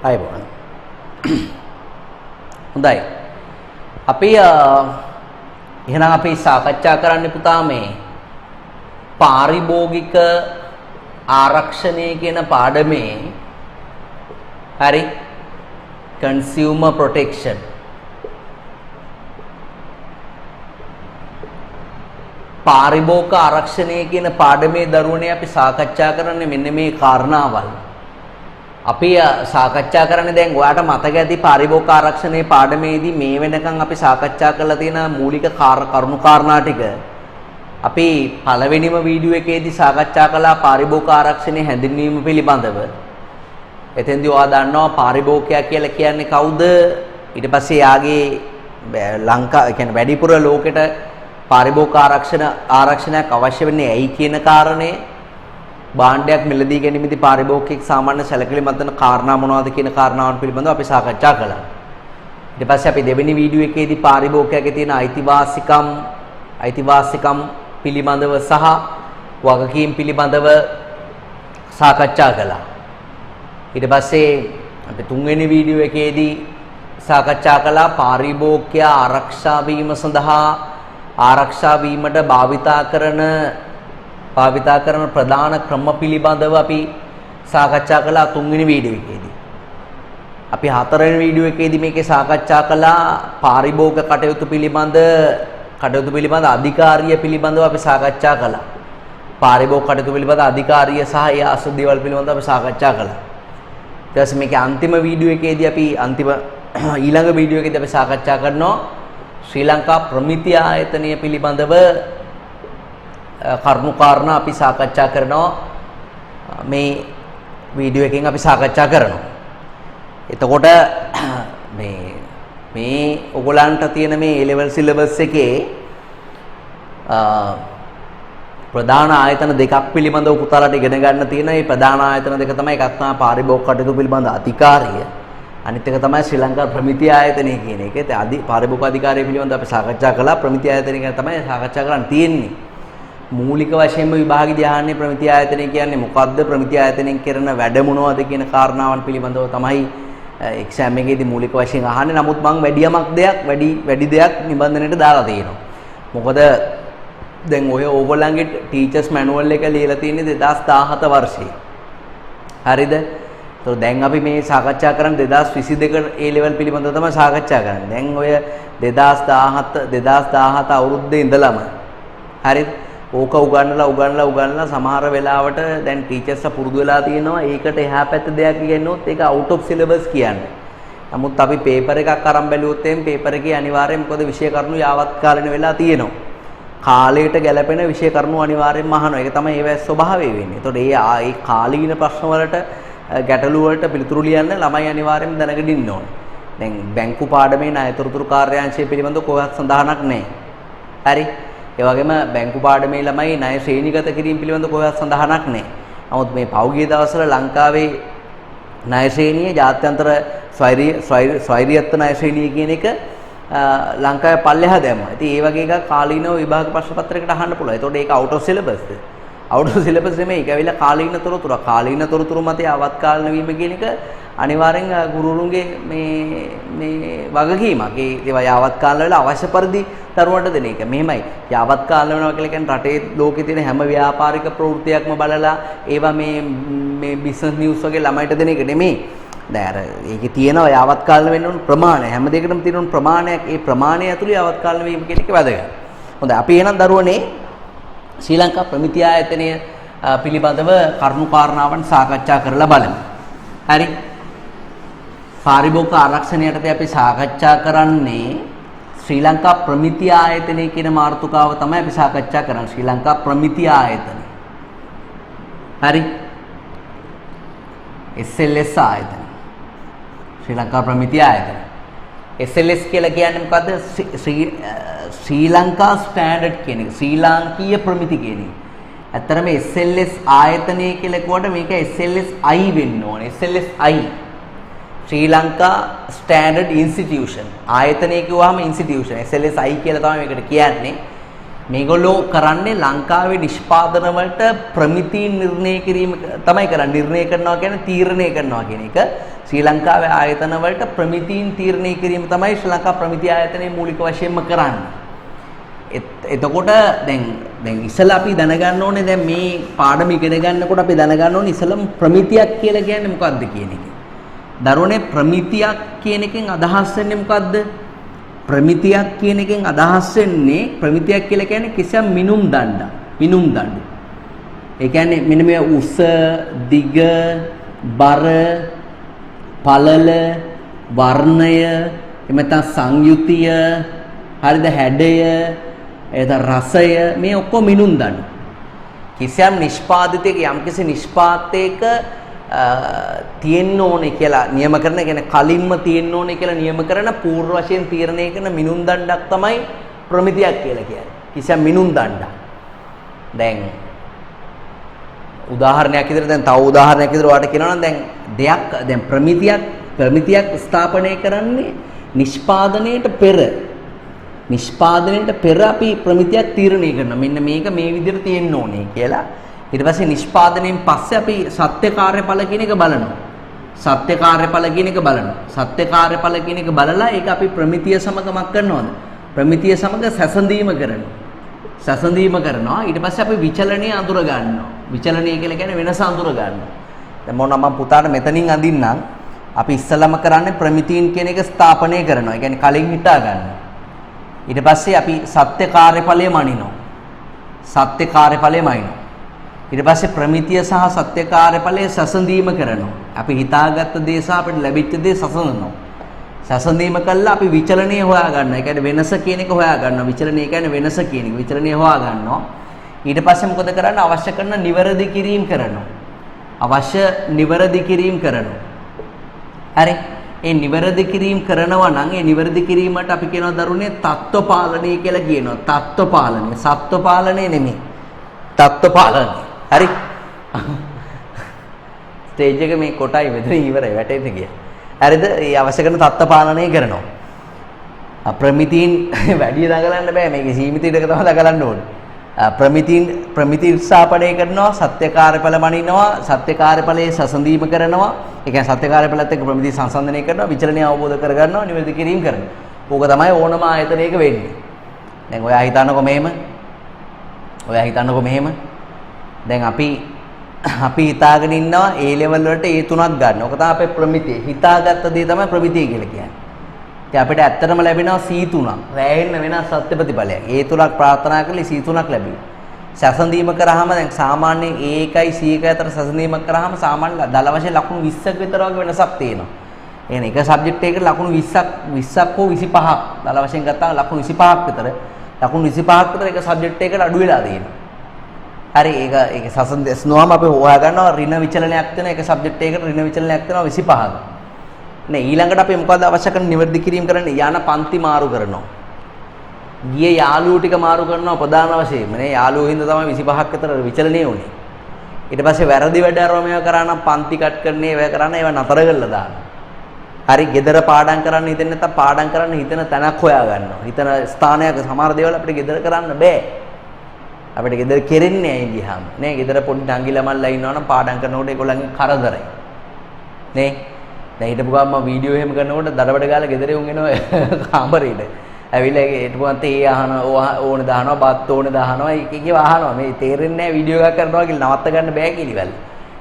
ආයුබෝවන්. හොඳයි. අපි එහෙනම් අපි සාකච්ඡා කරන්න පුතා මේ පාරිභෝගික ආරක්ෂණය කියන පාඩමේ හරි consumer protection පාරිභෝගික ආරක්ෂණය කියන පාඩමේ දරුවනේ අපි සාකච්ඡා කරන්නේ මෙන්න මේ කාරණාවල්. අපි සාකච්ඡා කරන්නේ දැන් ඔයාට මතක ඇති පාරිභෝගික ආරක්ෂණයේ පාඩමේදී මේ වෙනකන් අපි සාකච්ඡා කරලා තියෙන මූලික කරුණු කාරණා ටික අපි පළවෙනිම වීඩියෝ එකේදී සාකච්ඡා කළා පාරිභෝගික ආරක්ෂණයේ හැඳින්වීම පිළිබඳව. එතෙන්දී ඔයා දන්නවා පාරිභෝගිකයා කියලා කියන්නේ කවුද? ඊට පස්සේ යාගේ ලංකා කියන්නේ වැඩිපුර ලෝකෙට පාරිභෝගික ආරක්ෂණයක් අවශ්‍ය වෙන්නේ ඇයි කියන කාරණේ, භාණ්ඩයක් මිලදී ගැනීමේදී පාරිභෝගිකයෙක් සාමාන්‍ය සැලකිලිමත් වන කාරණා මොනවද කියන කාරණාවන් පිළිබඳව අපි සාකච්ඡා කළා. ඊට පස්සේ අපි දෙවෙනි වීඩියෝ එකේදී පාරිභෝගිකයාගේ තියෙන අයිතිවාසිකම් පිළිබඳව සහ වගකීම් පිළිබඳව සාකච්ඡා කළා. ඊට පස්සේ අපි තුන්වෙනි වීඩියෝ එකේදී සාකච්ඡා කළා පාරිභෝගිකයා ආරක්ෂා වීම සඳහා ආරක්ෂා වීමට භාවිතා කරන ප්‍රධාන ක්‍රම පිළිබඳව අපි සාකච්ඡා කළා තුන්වෙනි වීඩියෝ එකේදී. අපි හතරවෙනි වීඩියෝ එකේදී මේකේ සාකච්ඡා කළා පාරිභෝගික කටයුතු පිළිබඳ අධිකාරිය පිළිබඳව අපි සාකච්ඡා කළා. පාරිභෝගික කටයුතු පිළිබඳ අධිකාරිය සහ ඒ අසුදේවල් පිළිබඳව අපි සාකච්ඡා කළා. ඊට පස්සේ මේකේ අන්තිම වීඩියෝ එකේදී අපි ඊළඟ වීඩියෝ එකේදී අපි සාකච්ඡා කරනවා ශ්‍රී ලංකා ප්‍රමිති ආයතනය පිළිබඳව කරුණු කාරණා අපි සාකච්ඡා කරනවා. මේ වීඩියෝ එකෙන් අපි සාකච්ඡා කරනවා. එතකොට මේ ඔයගලන්ට තියෙන මේ A level syllabus එකේ ප්‍රධාන ආයතන දෙකක් පිළිබඳව පුතාලට ඉගෙන ගන්න තියෙන. මේ ප්‍රධාන ආයතන දෙක තමයි එකක් තමයි පාරිභෝගික කටයුතු පිළිබඳ අධිකාරිය. අනිත් එක තමයි ශ්‍රී ලංකා ප්‍රමිති ආයතනය කියන එක. ඒ පාරිභෝගික අධිකාරිය පිළිබඳව අපි සාකච්ඡා කළා. ප්‍රමිති ආයතනය ගැන තමයි සාකච්ඡා කරන්න තියෙන්නේ. මූලික වශයෙන්ම විභාගයේදී අහන්නේ ප්‍රමිති ආයතනය කියන්නේ මොකක්ද? ප්‍රමිති ආයතනයෙන් කරන වැඩ මොනවද කියන කාරණාවන් පිළිබඳව තමයි එක්සෑම් එකේදී මූලික වශයෙන් අහන්නේ. නමුත් මම වැඩි දෙයක් නිබන්ධනයට දාලා තියෙනවා. මොකද දැන් ඔය ඕගොල්ලන්ගේ ටීචර්ස් මැනුවල් එක ලියලා තියෙන්නේ 2017 වර්ෂයේ. හරිද? ඒතකොට දැන් අපි මේ සාකච්ඡා කරන්නේ 2022 A level පිළිබඳව තමයි සාකච්ඡා කරන්නේ. දැන් ඔය 2017 අවුරුද්දේ ඉඳලම හරිද? ඕක උගන්වලා සමහර වෙලාවට දැන් ටීචර්ස්ලා පුරුදු වෙලා තියෙනවා ඒකට එහා පැත්ත දෙයක් කියනොත් ඒක අවුට් ඔෆ් සිලබස් කියන්නේ. නමුත් අපි පේපර් එකක් අරන් බැලුවොත් එම් පේපර් එකේ අනිවාර්යයෙන් මොකද විෂය කරුණු යාවත් කාලින වෙලා තියෙනවා. කාලයට ගැලපෙන විෂය කරුණු අනිවාර්යයෙන්ම අහනවා. ඒක තමයි ඒවැ ස්වභාවය වෙන්නේ. ඒතකොට ඒ කාලීන ප්‍රශ්න වලට ගැටලු වලට පිළිතුරු ලියන්න ළමයි අනිවාර්යයෙන්ම දැනගෙන ඉන්න ඕනේ. දැන් බැංකු පාඩමේ ණයතොරතුරු කාර්යාංශය පිළිබඳව කොහොමවත් සඳහනක් නැහැ. හරි? ඒ වගේම බැංකු පාඩමේ ළමයි ණය ශ්‍රේණිගත කිරීම පිළිබඳව කොහොමවත් සඳහනක් නැහැ. නමුත් මේ පෞද්ගලික දවස්වල ලංකාවේ ණය ශ්‍රේණිය ජාත්‍යන්තර ස්වෛරීයත්ව ණය ශ්‍රේණිය කියන එක ලංකාවේ පල්ලෙහා දැම්මා. ඉතින් ඒ වගේ එකක් කාලීනව විභාග ප්‍රශ්න පත්‍රයකට අහන්න පුළුවන්. ඒතකොට ඒක අවුට් ඔෆ් සිලබස්ද? අවුට් ඔෆ් සිලබස් නෙමෙයි. ඒක ඇවිල්ලා කාලීන තොරතුරු. කාලීන තොරතුරු මත අවත් කාලන වීම කියන එක අනිවාර්යෙන් ගුරුවරුන්ගේ මේ වගකීමක්. ඒවා යාවත් කාලන වල අවශ්‍ය පරිදි දරුවන්ට දෙන එක. මෙහෙමයි. යාවත් කාලන වෙනවා කියලා කියන්නේ රටේ ලෝකේ තියෙන හැම ව්‍යාපාරික ප්‍රවෘත්තියක්ම බලලා ඒවා මේ බිස්නස් නිවුස් වගේ ළමයිට දෙන එක නෙමෙයි. දැන් අර ඒකේ තියෙනවා යාවත් කාලන වෙන්න ඕන ප්‍රමාණය. හැම දෙයකටම තියෙන ප්‍රමාණයක්. ඒ ප්‍රමාණය ඇතුළේ යාවත් කාලන වීම කියන එක වැදගත්. හොඳයි. අපි එහෙනම් දරුවනේ ශ්‍රී ලංකා ප්‍රමිති ආයතනය පිළිබඳව කරුණු කාරණාවන් සාකච්ඡා කරලා බලමු. හරි? පාරිභෝගික ආරක්ෂණයටදී අපි සාකච්ඡා කරන්නේ ශ්‍රී ලංකා ප්‍රමිති ආයතනය කියන මාතෘකාව තමයි අපි සාකච්ඡා කරන්නේ. ශ්‍රී ලංකා ප්‍රමිති ආයතනය. හරි? SLS ආයතනය. ශ්‍රී ලංකා ප්‍රමිති ආයතනය. SLS කියලා කියන්නේ මොකද්ද? ශ්‍රී ලංකා ස්ටෑන්ඩඩ් කියන එක. ශ්‍රී ලාංකීය ප්‍රමිති කියන එක. ඇත්තරම SLS ආයතනය කියලා කිව්වට මේක SLSI වෙන්න ඕනේ. SLSI ශ්‍රී ලංකා ස්ටෑන්ඩඩ් ඉන්ස්ටිටියුෂන්. ආයතනය කිව්වහම ඉන්ස්ටිටියුෂන්. SLSI කියලා තමයි මේකට කියන්නේ. මේගොල්ලෝ කරන්නේ ලංකාවේ නිෂ්පාදන වලට ප්‍රමිතීන් නිර්ණය කිරීම තමයි කරන්නේ. නිර්ණය කරනවා කියන්නේ තීරණය කරනවා කියන එක. ශ්‍රී ලංකාවේ ආයතන වලට ප්‍රමිතීන් තීරණය කිරීම තමයි ශ්‍රී ලංකා ප්‍රමිති ආයතනයේ මූලික වශයෙන්ම කරන්නේ. එතකොට දැන් ඉස්සලා අපි දැනගන්න ඕනේ දැන් මේ පාඩම ඉගෙන ගන්නකොට අපි දැනගන්න ඕනේ ඉස්සලම ප්‍රමිතියක් කියලා කියන්නේ මොකක්ද කියන එක. දරුවනේ ප්‍රමිතියක් කියන එකෙන් අදහස් වෙන්නේ මොකක්ද? ප්‍රමිතියක් කියන එකෙන් අදහස් වෙන්නේ ප්‍රමිතියක් කියලා කියන්නේ කිසියම් මිනුම් දණ්ඩක්. මිනුම් දණ්ඩු. ඒ කියන්නේ මෙන්න මේ උස, දිග, බර, පළල, වර්ණය, එමෙතන සංයුතිය, හරිද හැඩය, එතන රසය මේ ඔක්කොම මිනුම් දණ්ඩු. කිසියම් නිෂ්පාදිතයක යම්කිසි නිෂ්පාතයක තියෙන්න ඕනේ කියලා නියම කරන කියන්නේ කලින්ම තියෙන්න ඕනේ කියලා නියම කරන පූර්ව වශයෙන් තීරණය කරන මිනුම් දණ්ඩක් තමයි ප්‍රමිතියක් කියලා කියන්නේ. කිසියම් මිනුම් දණ්ඩක්. දැන් උදාහරණයක් විදිහට දැන් තව උදාහරණයක් විදිහට ඔයාලට කියනවා නම් දැන් ප්‍රමිතියක් ස්ථාපනය කරන්නේ නිෂ්පාදනයේට පෙර අපි ප්‍රමිතියක් තීරණය කරනවා. මෙන්න මේක මේ විදිහට තියෙන්න ඕනේ කියලා. ඊට පස්සේ නිෂ්පාදනයෙන් පස්සේ අපි සත්‍ය කාර්යඵල කියන එක බලනවා. සත්‍ය කාර්යඵල කියන එක බලලා ඒක අපි ප්‍රමිතිය සමග මක් කරනවද? ප්‍රමිතිය සමග සැසඳීම කරනවා. ඊට පස්සේ අපි විචලනය අඳුර ගන්නවා. විචලනය කියලා කියන්නේ වෙනස අඳුර ගන්නවා. දැන් මොනවා මම පුතාට මෙතනින් අඳින්නම්. අපි ඉස්සලම කරන්නේ ප්‍රමිතීන් කියන එක ස්ථාපනය කරනවා. ඒ කියන්නේ කලින් හිතා ගන්නවා. ඊට පස්සේ අපි සත්‍ය කාර්යඵලය මනිනවා. ඊට පස්සේ ප්‍රමිතිය සහ සත්‍ය කාර්යඵලයේ සැසඳීම කරනවා. අපි හිතාගත්ත දේ සහ අපිට ලැබිච්ච දේ සැසඳනවා. සැසඳීම කළා අපි විචලනය හොයා ගන්නවා. ඒ කියන්නේ වෙනස කියන එක හොයා ගන්නවා. විචලනය කියන්නේ වෙනස කියන එක. විචලනය හොයා ගන්නවා. ඊට පස්සේ මොකද කරන්නේ? අවශ්‍ය කරන නිවැරදි කිරීම කරනවා. හරි. ඒ නිවැරදි කිරීම කරනවා නම් ඒ නිවැරදි කිරීමට අපි කියනවා දරුණේ තත්ත්ව පාලනය කියලා කියනවා. තත්ත්ව පාලනය. සත්ත්ව පාලනය නෙමෙයි. තත්ත්ව පාලනය. හරි. ස්ටේජ් එක මේ කොටයි මෙතන ඉවරයි වැටෙන්න ගියා. හරිද? ඒ අවශ්‍ය කරන තත්ත්ව පාලනය කරනවා. ප්‍රමිතීන් වැඩි දඟලන්න බෑ. මේකේ සීමිත ඉඩක තමයි දඟලන්න ඕනේ. ප්‍රමිති ස්ථාපනය කරනවා, සත්‍ය කාර්යඵල මනිනවා, සත්‍ය කාර්යඵලයේ සසඳීම කරනවා. ඒ කියන්නේ සත්‍ය කාර්යඵලත් එක්ක ප්‍රමිති සංසන්දනය කරනවා, විචලනය අවබෝධ කරගන්නවා, නිවැරදි කිරීම කරනවා. ඕක තමයි ඕනම ආයතනයක වෙන්නේ. දැන් ඔයා හිතන්නකො මෙහෙම. දැන් අපි හිතාගෙන ඉන්නවා A level වලට A 3ක් ගන්න. ඔක තමයි අපේ ප්‍රමිතිය. හිතාගත්ත දේ තමයි ප්‍රමිතිය කියලා කියන්නේ. ඉතින් අපිට ඇත්තටම ලැබෙනවා C 3ක්. වැයෙන්න වෙනස් සත්‍ය ප්‍රතිඵලයක්. A 3ක් ප්‍රාර්ථනා කළේ C 3ක් ලැබුවා. සැසඳීම කරාම දැන් සාමාන්‍යයෙන් A 1යි C 1යි අතර සැසඳීමක් කරාම සාමාන්‍ය දල වශයෙන් ලකුණු 20ක් විතර වගේ වෙනසක් තියෙනවා. එහෙනම් එක සබ්ජෙක්ට් එකකට ලකුණු 20ක් හෝ 25ක් දල වශයෙන් ගත්තාම ලකුණු 25ක් විතර එක සබ්ජෙක්ට් එකකට අඩු වෙලා තියෙනවා. හරි ඒක සසඳනවාම අපි හොයා ගන්නවා ඍණ විචලනයක් වෙන එක සබ්ජෙක්ට් එකකට ඍණ විචලනයක් වෙනවා 25ක. නේ ඊළඟට අපි මොකද්ද අවශ්‍ය කරන නිවැරදි කිරීම කරන්නේ යන පන්ති මාරු කරනවා. ගියේ යාළුවෝ ටික මාරු කරනවා ප්‍රධාන වශයෙන්ම නේ යාළුවෝ හින්දා තමයි 25ක් විතර විචලනය වුනේ. ඊට පස්සේ වැරදි වැඩ අරමයා කරා නම් පන්ති කට් කරන්නේ ඒවා කරන්නේ ඒවා නතර කරලා දානවා. හරි ගෙදර පාඩම් කරන්න හිතෙන්නේ නැත්නම් පාඩම් කරන්න හිතන තැනක් හොයා ගන්නවා. හිතන ස්ථානයක සමහර දේවල් අපිට ගෙදර කරන්න බෑ. අපිට ගෙදර කෙරෙන්නේ ඇයි ගියාම නේ ගෙදර පොඩි ඩංගි ළමල්ලා ඉන්නවනම් පාඩම් කරනකොට ඒගොල්ලන්ගේ කරදරයි නේ දැන් හිටපු ගමන් මම වීඩියෝ එහෙම කරනකොට දඩබඩ ගාලා ගෙදර යුන් එනවා කාමරේට ඇවිල්ලා හිටපු ගමන් තේ අහනවා ඕන දානවා බත් ඕන දානවා එකකේ අහනවා මේ තේරෙන්නේ නැහැ වීඩියෝ එකක් කරනවා කියලා නවත්ත ගන්න බෑ කිලිවල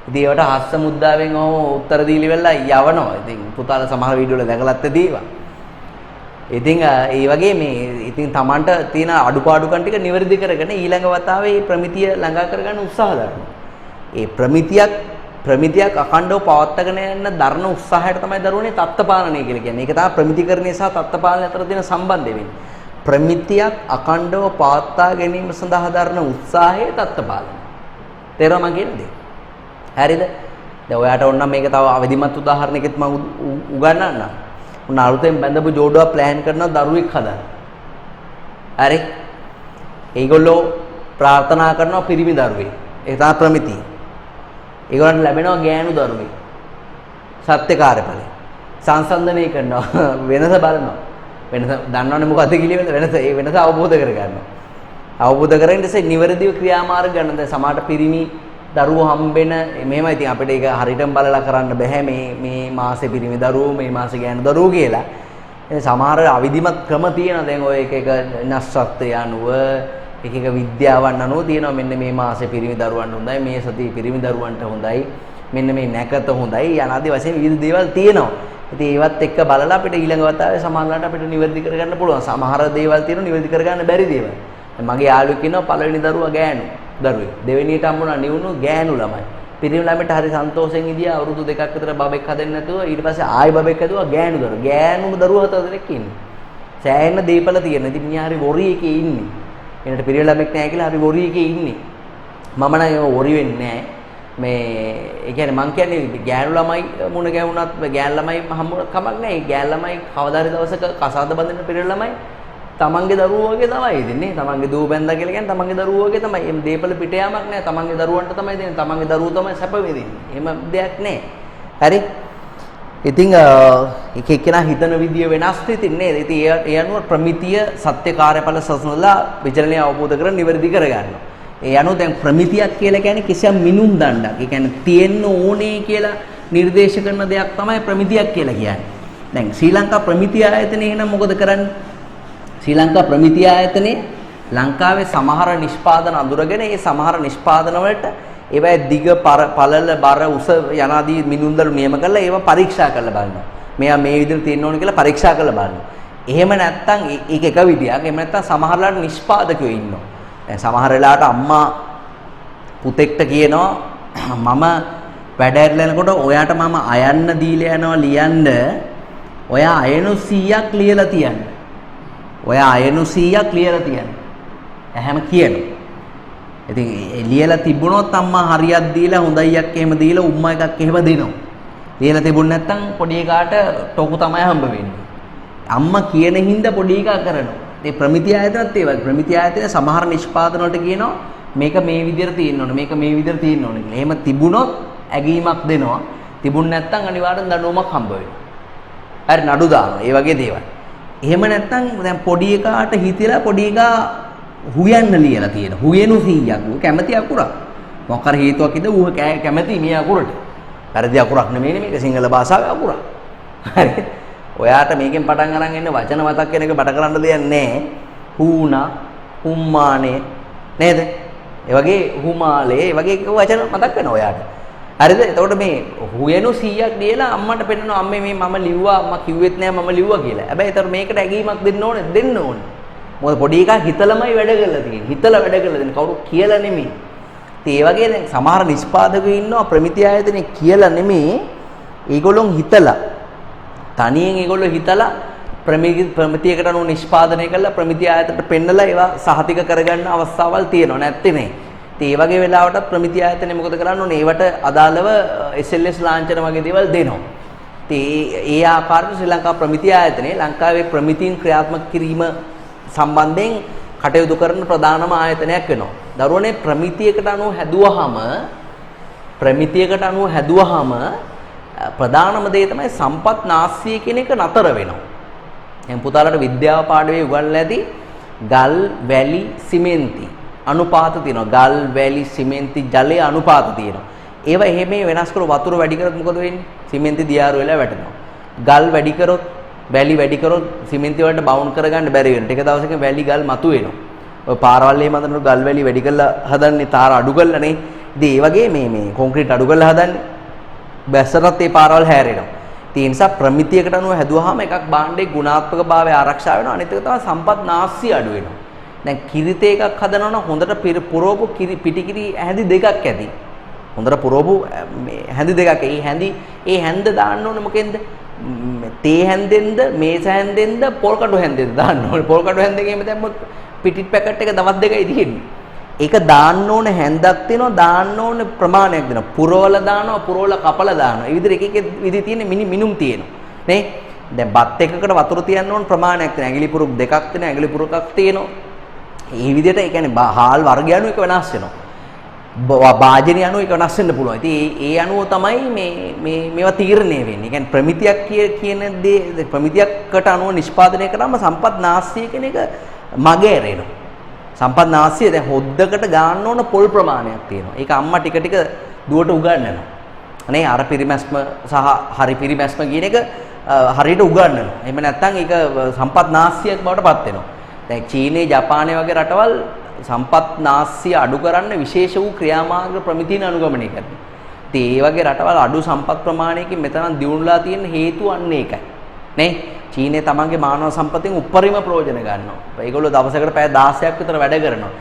ඉතින් ඒවට හස්ස මුද්දාවෙන් උත්තර දීලි වෙලා යවනවා ඉතින් පුතාලා සමහර වීඩියෝ වල දැකලත් දීවා ඉතින් ඒ වගේ මේ ඉතින් Tamanට තියෙන අඩුපාඩුකම් ටික නිවැරදි කරගෙන ඊළඟ වතාවේ මේ ප්‍රමිතිය ළඟා කරගන්න උත්සාහ දරනවා. ඒ ප්‍රමිතියක් අඛණ්ඩව පවත්වාගෙන යන දරන උත්සාහයට තමයි දරුවනේ තත්ත්ව පාලනය කියලා කියන්නේ. ඒක තමයි ප්‍රමිතිකරණය සහ තත්ත්ව පාලනය අතර තියෙන සම්බන්ධය වෙන්නේ. ප්‍රමිතියක් අඛණ්ඩව පවත්වා ගැනීම සඳහා දරන උත්සාහය තත්ත්ව පාලනය. තේරුණා මම කියන්නේ? හරිද? දැන් ඔයාට ඕන නම් මේක තව අවදිමත් උදාහරණයකට මම උගන්වන්නම්. උන් අලුතෙන් බඳපු ජෝඩුවක් ප්ලෑන් කරනවා දරුවෙක් හදන්න. හරි? ඒගොල්ලෝ ප්‍රාර්ථනා කරනවා පිරිමි දරුවෙක්. ඒක තමයි ප්‍රමිතිය. ඒගොල්ලන්ට ලැබෙනවා ගෑනු දරුවෙක්. සත්‍ය කාර්යඵලය. සංසන්දනය කරනවා වෙනස බලනවා. වෙනස දන්නවනේ මොකද්ද කියලා වෙනස ඒ වෙනස අවබෝධ කරගන්නවා. අවබෝධ කරගෙන ඉතින් නිවැරදිව ක්‍රියාමාර්ග ගන්න. දැන් සමහරට පිරිමි දරුවෝ හම්බෙන මෙහෙමයි. ඉතින් අපිට ඒක හරියටම බලලා කරන්න බෑ මේ මාසේ පිරිමි දරුවෝ මේ මාසේ ගෑනු දරුවෝ කියලා. ඒ සමහර අවිධිමත් ක්‍රම තියෙනවා. දැන් ඔය එක නස්සත්ත්වය අනුව එක විද්‍යාවන් අනුව තියෙනවා. මෙන්න මේ මාසේ පිරිමි දරුවන්ට හොඳයි, මේ සතියේ පිරිමි දරුවන්ට හොඳයි, මෙන්න මේ නැකත හොඳයි යනාදී වශයෙන් විවිධ දේවල් තියෙනවා. ඉතින් ඒවත් එක්ක බලලා අපිට ඊළඟ වතාවේ සමහරවිට අපිට නිවැරදි කරගන්න පුළුවන්. සමහර දේවල් තියෙනවා නිවැරදි කරගන්න බැරි දේවල්. මගේ යාළුවෙක් ඉන්නවා පළවෙනි දරුවා ගෑනු දරුවෙක්. දෙවෙනියට හම්බුණා නිවුණු ගෑනු ළමයි. පිරිමි ළමයට හරි සන්තෝෂෙන් ඉදියා අවුරුදු 2ක් විතර බබෙක් හදන්න නැතුව ඊට පස්සේ ආයි බබෙක් හදුවා ගෑනු දරුවා. ගෑනුම දරුවා 7 දෙනෙක් ඉන්නේ. සෑහෙන දීපල තියෙන. ඉතින් මිනිහා හරි වොරි එකේ ඉන්නේ. එනට පිරිමි ළමෙක් නැහැ කියලා හරි වොරි එකේ ඉන්නේ. මම නම් ඒක වොරි වෙන්නේ නැහැ. මේ ඒ කියන්නේ මං කියන්නේ ගෑනු ළමයි මුණ ගැහුණත් ගෑනු ළමයි හම්බුන කමක් නැහැ. ගෑනු ළමයි කවදාරි දවසක කසාද බඳින පිරිමි ළමයි තමන්ගේ දරුවෝ වගේ තමයි ඉතින්නේ. තමන්ගේ දූ බැන්දා කියලා කියන්නේ තමන්ගේ දරුවෝ වගේ තමයි. එම් දීපල පිට යාමක් නැහැ. තමන්ගේ දරුවන්ට තමයි දෙන්නේ. තමන්ගේ දරුවෝ තමයි සැප වෙදින්නේ. එහෙම දෙයක් නැහැ. හරි? ඉතින් එක එක්කෙනා හිතන විදිය වෙනස් ඉතින් නේද? ඉතින් ඒ අනුව ප්‍රමිතිය සත්‍ය කාර්යඵල සසනලා විචලනය අවබෝධ කරගෙන නිවැරදි කරගන්නවා. ඒ අනුව දැන් ප්‍රමිතියක් කියලා කියන්නේ කිසියම් මිනුම් දණ්ඩක්. ඒ කියන්නේ තියෙන්න ඕනේ කියලා නිර්දේශ කරන දෙයක් තමයි ප්‍රමිතියක් කියලා කියන්නේ. දැන් ශ්‍රී ලංකා ප්‍රමිතිය ආයතනය එහෙනම් මොකද කරන්නේ? ශ්‍රී ලංකා ප්‍රමිතිය ආයතනයේ ලංකාවේ සමහර නිෂ්පාදන අඳුරගෙන ඒ සමහර නිෂ්පාදන වලට ඒවයි දිග පළල බර උස යනාදී මිනුම්දළු නියම කරලා ඒවා පරීක්ෂා කරලා බලනවා. මෙයා මේ විදිහට තියෙන්න ඕන කියලා පරීක්ෂා කරලා බලනවා. එහෙම නැත්නම් ඒක එක විදියක්. එහෙම නැත්නම් සමහරලාට නිෂ්පාදකයෝ ඉන්නවා. දැන් සමහර වෙලාවට අම්මා පුතෙක්ට කියනවා මම වැඩ ඇරලා යනකොට ඔයාට මම අයන්න දීලා යනවා ලියන්න. ඔයා අයනු 100ක් ලියලා තියන්න. ඔයා අයනු 100ක් ලියලා තියන්න. එහෙම කියනවා. ඉතින් ලියලා තිබුණොත් අම්මා හරියක් දීලා හොඳයියක් එහෙම දීලා උම්මා එකක් එහෙම දෙනවා. ලියලා තිබුණ නැත්නම් පොඩි එකාට ටොකු තමයි හම්බ වෙන්නේ. අම්මා කියන හින්දා පොඩි එකා කරනවා. ඒ ප්‍රමිතිය ආයතනත් ඒ වගේ. ප්‍රමිතිය ආයතනයේ සමහර නිෂ්පාදන වලට කියනවා මේක මේ විදිහට තියෙන්න ඕනේ. මේක මේ විදිහට තියෙන්න ඕනේ කියලා. එහෙම තිබුණොත් ඇගීමක් දෙනවා. තිබුණ නැත්නම් අනිවාර්යෙන් දඬුවමක් හම්බ වෙනවා. හරි නඩු දානවා. ඒ වගේ දේවල්. එහෙම නැත්නම් දැන් පොඩි එකාට හිතලා පොඩි එකා හුයන්න ලියලා තියෙනවා. හුයනු 100ක්. ඌ කැමති අකුරක්. මොකක් හරි හේතුවක් ඉද ඌ කැමති මේ අකුරට. වැරදි අකුරක් නෙමෙයිනේ මේක සිංහල භාෂාවේ අකුරක්. හරි. ඔයාට මේකෙන් පටන් අරන් එන්න වචන මතක් වෙන එක බඩ කරන්න දෙයක් නැහැ. හූනා, හුම්මානේ නේද? ඒ වගේ හුමාලේ ඒ වගේ වචන මතක් වෙනවා ඔයාට. හරිද? එතකොට මේ හුයනු 100ක් ලියලා අම්මට පෙන්නනවා අම්මේ මේ මම ලිව්වා අම්මා කිව්වෙත් නෑ මම ලිව්වා කියලා. හැබැයි ඒතර මේකට ඇගීමක් දෙන්න ඕනේ. මොකද පොඩි එකා හිතලමයි වැඩ කරලා තියෙන්නේ. හිතලා වැඩ කරලා දෙන්නේ කවුරු කියලා නෙමෙයි. ඉතින් ඒ වගේ දැන් සමහර නිෂ්පාදකයෝ ඉන්නවා ප්‍රමිතිය ආයතනේ කියලා නෙමෙයි. ඒගොල්ලොන් හිතලා තනියෙන් ඒගොල්ලෝ හිතලා ප්‍රමිතියකට අනුව නිෂ්පාදනය කරලා ප්‍රමිතිය ආයතනට පෙන්නලා ඒවා සහතික කරගන්න අවස්ථාවල් තියෙනවා නැත්තේ නේ. ඉතින් ඒ වගේ වෙලාවටත් ප්‍රමිතිය ආයතනය මොකද කරන්න ඕනේ? ඒවට අදාළව SLS ලාංඡන වගේ දේවල් දෙනවා. ඉතින් ඒ ආකාරයට ශ්‍රී ලංකා ප්‍රමිතිය ආයතනයේ ලංකාවේ ප්‍රමිතීන් ක්‍රියාත්මක කිරීම සම්බන්ධයෙන් කටයුතු කරන ප්‍රධානම ආයතනයක් වෙනවා. දරුවනේ ප්‍රමිතියකට අනුව හැදුවහම ප්‍රධානම දේ තමයි සම්පත් නාස්තිය කියන එක නතර වෙනවා. දැන් පුතාලට විද්‍යාව පාඩුවේ උගන්වලා ඇති ගල් වැලි සිමෙන්ති අනුපාත තියෙනවා. ගල් වැලි සිමෙන්ති ජලයේ අනුපාත තියෙනවා. ඒවා එහෙම වෙනස් කර වතුර වැඩි කරොත් මොකද වෙන්නේ? සිමෙන්ති දියාරු වෙලා වැටෙනවා. ගල් වැඩි කරොත් වැලි වැඩි කරොත් සිමෙන්ති වලට බවුන් කරගන්න බැරි වෙනවා. ටික දවසකින් වැලි ගල් මතුවෙනවා. ඔය පාරවල් එහෙම හදනකොට ගල් වැලි වැඩි කරලා හදන්නේ තාර අඩු කරලානේ. ඉතින් ඒ වගේ මේ කොන්ක්‍රීට් අඩු කරලා හදන්නේ. බැස්සටත් ඒ පාරවල් හැරෙනවා. ඒ නිසා ප්‍රමිතියකට අනුව හැදුවාම එකක් භාණ්ඩේ ගුණාත්මක භාවය ආරක්ෂා වෙනවා. අනිත් එක තමයි සම්පත් නාස්තිය අඩු වෙනවා. දැන් කිරිතේ එකක් හදනවා නම් හොඳට පුරවපු පිටිකිරි හැඳි දෙකක් ඇති. හොඳට පුරවපු හැඳි දෙකක්. ඒ හැඳ දාන්න ඕනේ මොකෙන්ද? තේ හැන්දෙන්ද මේස හැන්දෙන්ද පොල් කඩු හැන්දෙන්ද දාන්න ඕනේ. පොල් කඩු හැන්දෙන් එහෙම දැම්මොත් පිටිට් පැකට් එක දවස් දෙකයි තියෙන්නේ. ඒක දාන්න ඕනේ හැන්දක් තියෙනවා දාන්න ඕනේ ප්‍රමාණයක් දෙනවා. පුරවල දානවා පුරවල කපලා දානවා. ඒ විදිහට එක විදිහ තියෙන මිනුම් තියෙනවා. නේ? දැන් බත් එකකට වතුර තියන්න ඕන ප්‍රමාණයක් තියෙනවා. ඇඟිලි පුරුක් දෙකක් තියෙනවා. ඇඟිලි පුරුකක් තියෙනවා. මේ විදිහට ඒ කියන්නේ හාල් වර්ගය අනුව එක වෙනස් වෙනවා. වාජනය අනුව ඒක වෙනස් වෙන්න පුළුවන්. ඉතින් ඒ අනුව තමයි මේවා තීරණය වෙන්නේ. ඒ කියන්නේ ප්‍රමිතියක් කියන දේ ප්‍රමිතියකට අනුව නිෂ්පාදනය කරාම සම්පත් නාස්තිය කියන එක මගේ ඇරෙනවා. සම්පත්නාස්සිය දැන් හොද්දකට ගන්න ඕන පොල් ප්‍රමාණයක් තියෙනවා. ඒක අම්මා ටික ටික දුවට උගන්වනවා. අනේ අර පිරිමැස්ම සහ හරි පිරිමැස්ම කියන එක හරියට උගන්වනවා. එහෙම නැත්නම් ඒක සම්පත්නාස්සියක් බවට පත් වෙනවා. දැන් චීනය, ජපානය වගේ රටවල් සම්පත්නාස්සිය අඩු කරන්න විශේෂ වූ ක්‍රියාමාර්ග ප්‍රමිතීන් අනුගමනය කරනවා. ඉතින් ඒ වගේ රටවල් අඩු සම්පත් ප්‍රමාණයකින් මෙතන දියුණුලා තියෙන හේතුව අන්න ඒකයි. නේ? චීනය තමන්ගේ මානව සම්පතෙන් උපරිම ප්‍රයෝජන ගන්නවා. ඒගොල්ලෝ දවසකට පැය 16ක් විතර වැඩ කරනවා.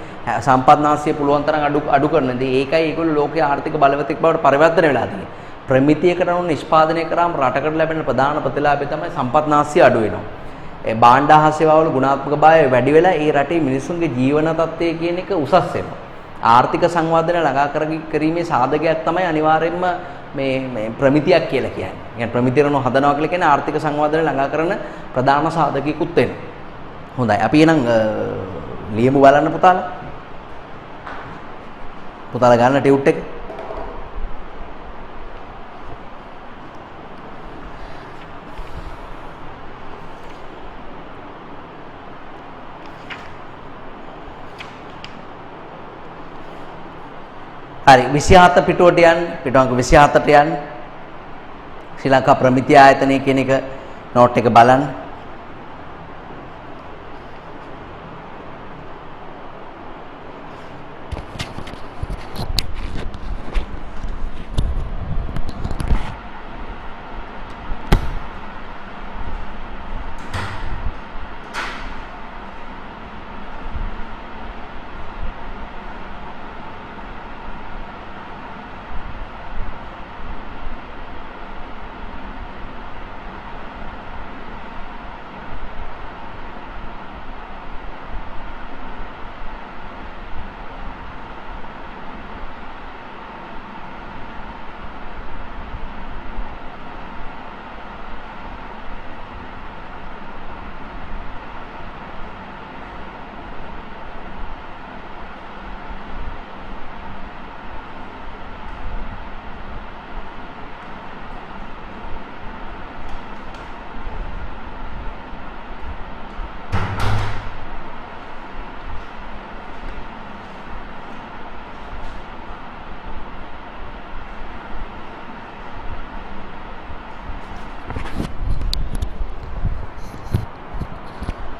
සම්පත්නාස්සිය පුළුවන් තරම් අඩු කරන. ඉතින් ඒකයි ඒගොල්ලෝ ලෝකයේ ආර්ථික බලවතෙක් බවට පරිවර්තනය වෙලා තියෙන්නේ. ප්‍රමිතියකට අනුව නිෂ්පාදනය කරාම රටකට ලැබෙන ප්‍රධාන ප්‍රතිලාභය තමයි සම්පත්නාස්සිය අඩු වෙනවා. ඒ භාණ්ඩාහාර සේවාවල ගුණාත්මක භාවය වැඩි වෙලා ඒ රටේ මිනිසුන්ගේ ජීවන තත්ත්වය කියන එක උසස් වෙනවා. ආර්ථික සංවර්ධනය ළඟා කිරීමේ සාධකයක් තමයි අනිවාර්යයෙන්ම මේ ප්‍රමිතියක් කියලා කියන්නේ. يعني ප්‍රමිතියරණ හදනවා කියලා කියන්නේ ආර්ථික සංවර්ධනය ළඟා කරන ප්‍රධාන සාධකයකුත් වෙනවා. හොඳයි. අපි එහෙනම් ලියමු බලන්න පුතාලා. පුතාලා ගන්න ටියුට් එක. හරි 27 පිටුවට යන්න පිටුවක 27ට යන්න ශ්‍රී ලංකා ප්‍රමිති ආයතනය කියන එක නෝට් එක බලන්න.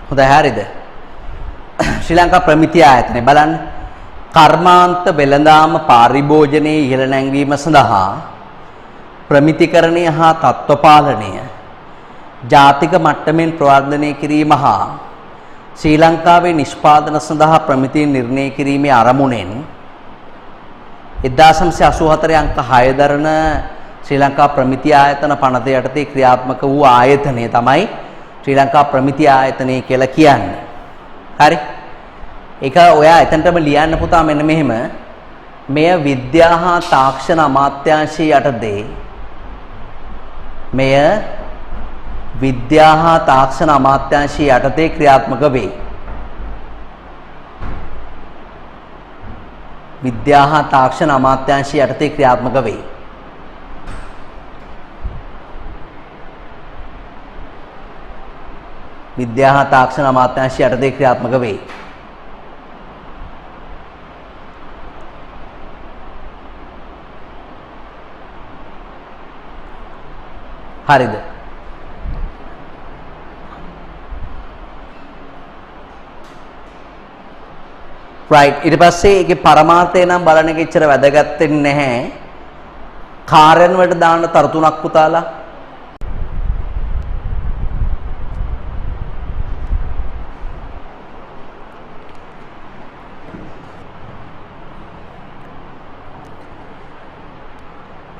හොඳයි හරිද? ශ්‍රී ලංකා ප්‍රමිති ආයතනය බලන්න. කර්මාන්ත වෙළඳාම පාරිභෝජනයේ ඉහළ නැංවීම සඳහා ප්‍රමිතිකරණය හා තත්ත්ව පාලනය ජාතික මට්ටමින් ප්‍රවර්ධනය කිරීම හා ශ්‍රී ලංකාවේ නිෂ්පාදන සඳහා ප්‍රමිතීන් නිර්ණය කිරීමේ අරමුණෙන් 1984 අංක 6 දරන ශ්‍රී ලංකා ප්‍රමිති ආයතන පනත යටතේ ක්‍රියාත්මක වූ ආයතනය තමයි ශ්‍රී ලංකා ප්‍රමිති ආයතනය කියලා කියන්නේ. හරි? ඒක ඔයා එතනටම ලියන්න පුතා මෙන්න මෙහෙම. මෙය විද්‍යා හා තාක්ෂණ අමාත්‍යාංශය යටතේ මෙය විද්‍යා හා තාක්ෂණ අමාත්‍යාංශය යටතේ ක්‍රියාත්මක වේ. විද්‍යා හා තාක්ෂණ අමාත්‍යාංශය යටතේ ක්‍රියාත්මක වේ. විද්‍යා හා තාක්ෂණ අමාත්‍යාංශය යටතේ ක්‍රියාත්මක වේ. හරිද? right ඊට පස්සේ ඒකේ පරමාර්ථය නම් බලන එක එච්චර වැදගත් වෙන්නේ නැහැ. කාර්යයන් වලට දාන තර තුනක් පුතාලා.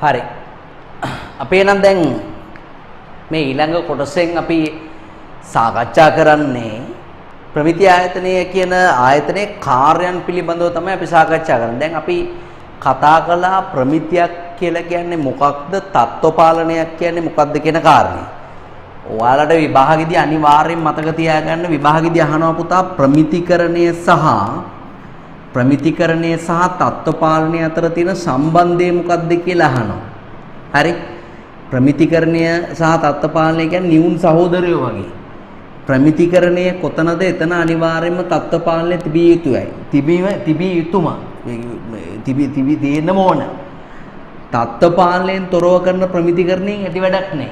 හරි. අපි එනම් දැන් මේ ඊළඟ කොටසෙන් අපි සාකච්ඡා කරන්නේ ප්‍රමිති ආයතනය කියන ආයතනයේ කාර්යයන් පිළිබඳව තමයි අපි සාකච්ඡා කරන්නේ. දැන් අපි කතා කළා ප්‍රමිතියක් කියලා කියන්නේ මොකක්ද, තත්ත්ව පාලනයක් කියන්නේ මොකක්ද කියන කාරණේ. ඔයාලට විභාගෙදී අනිවාර්යෙන් මතක තියාගන්න විභාගෙදී අහනවා පුතා ප්‍රමිතිකරණය සහ තත්ත්ව පාලනය අතර තියෙන සම්බන්ධය මොකක්ද කියලා අහනවා. හරි? ප්‍රමිතිකරණය සහ තත්ත්ව පාලනය කියන්නේ නියුන් සහෝදරයෝ වගේ. ප්‍රමිතිකරණය කොතනද එතන අනිවාර්යයෙන්ම තත්ත්ව පාලනය තිබිය යුතුයි. තිබිය යුතුම. තිබි තියෙන්න ඕන. තත්ත්ව පාලනයෙන් තොරව කරන ප්‍රමිතිකරණයෙන් ඇති වැඩක් නැහැ.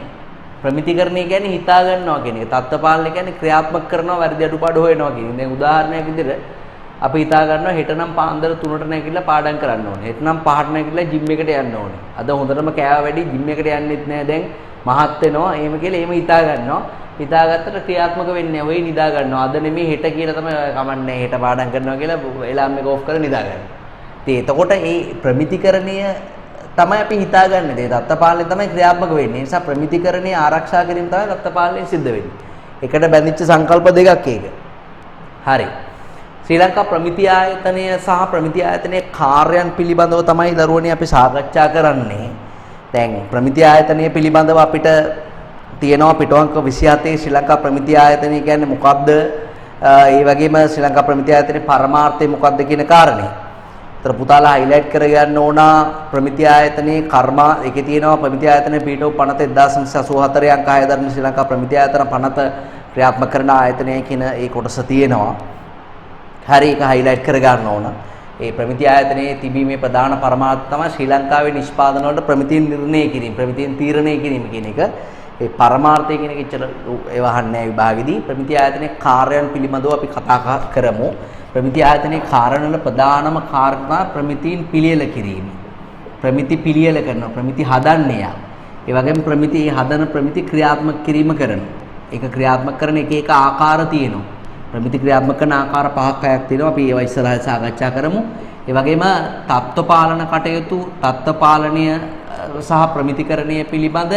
ප්‍රමිතිකරණය කියන්නේ හිතා ගන්නවා කියන එක. තත්ත්ව පාලනය කියන්නේ ක්‍රියාත්මක කරනවා වැරදි අඩුපාඩු හොයනවා කියන එක. දැන් උදාහරණයක් විදිහට අපි හිතා ගන්නවා හෙට නම් පාන්දර 3ට නැගිටලා පාඩම් කරන්න ඕනේ. හෙට නම් 5ට නැගිටලා ජිම් එකට යන්න ඕනේ. අද හොඳටම කෑව වැඩි ජිම් එකට යන්නෙත් නැහැ දැන් මහත් වෙනවා. එහෙම කියලා එහෙම හිතා ගන්නවා. හිතාගත්තට ක්‍රියාත්මක වෙන්නේ නැහැ. ඔය නිදා ගන්නවා. අද නෙමෙයි හෙට කියලා තමයි කමන්නේ හෙට පාඩම් කරනවා කියලා එලාම් එක ඕෆ් කරලා නිදා ගන්නවා. ඉතින් එතකොට මේ ප්‍රමිතිකරණය තමයි අපි හිතාගන්නේ. ඒ දත්තපාලනය තමයි ක්‍රියාත්මක වෙන්නේ. ඒ නිසා ප්‍රමිතිකරණය ආරක්ෂා කිරීම තමයි දත්තපාලනයෙන් සිද්ධ වෙන්නේ. එකට බැඳිච්ච සංකල්ප දෙකක් ඒක. හරි. ශ්‍රී ලංකා ප්‍රමිති ආයතනය සහ ප්‍රමිති ආයතනයේ කාර්යයන් පිළිබඳව තමයි දරුවනේ අපි සාකච්ඡා කරන්නේ. දැන් ප්‍රමිති ආයතනය පිළිබඳව අපිට තියෙනවා පිටුවංක 27 ශ්‍රී ලංකා ප්‍රමිති ආයතනය කියන්නේ මොකක්ද? ඒ වගේම ශ්‍රී ලංකා ප්‍රමිති ආයතනයේ පරමාර්ථය මොකක්ද කියන කාරණේ. ඒතර පුතාලා highlight කරගන්න ඕන ප්‍රමිති ආයතනයේ කර්මා ඒකේ තියෙනවා ප්‍රමිති ආයතනයේ පීඨ පනත 1984 අංක 6 දරන ශ්‍රී ලංකා ප්‍රමිති ආයතන පනත ක්‍රියාත්මක කරන ආයතනය කියන ඒ කොටස තියෙනවා. හරි ඒක highlight කරගන්න ඕන. ඒ ප්‍රමිති ආයතනයේ තිබීමේ ප්‍රධාන පරමාර්ථය තමයි ශ්‍රී ලංකාවේ නිෂ්පාදන වලට ප්‍රමිතින් නිර්ණය කිරීම, ප්‍රමිතින් තීරණය කිරීම කියන එක. ඒ පරමාර්ථය කියන එක ඉච්චර ඒවහන්නේ විභාගෙදී ප්‍රමිති ආයතනයේ කාර්යයන් පිළිබඳව අපි කතා කරමු. ප්‍රමිති ආයතනයේ කාර්යන වල ප්‍රධානම කාරණා ප්‍රමිතින් පිළියෙල කිරීම. ප්‍රමිති පිළියෙල කරනවා, ප්‍රමිති හදන්නේ යා. ඒ වගේම ප්‍රමිති හදන ප්‍රමිති ක්‍රියාත්මක කිරීම කරනවා. ඒක ක්‍රියාත්මක කරන එක ආකාර තියෙනවා. ප්‍රමිති ක්‍රියාත්මක කරන ආකාර 5ක් 6ක් තියෙනවා. අපි ඒවා ඉස්සරහට සාකච්ඡා කරමු. ඒ වගේම තත්ත්ව පාලන කටයුතු, තත්ත්ව පාලනය සහ ප්‍රමිතිකරණය පිළිබඳ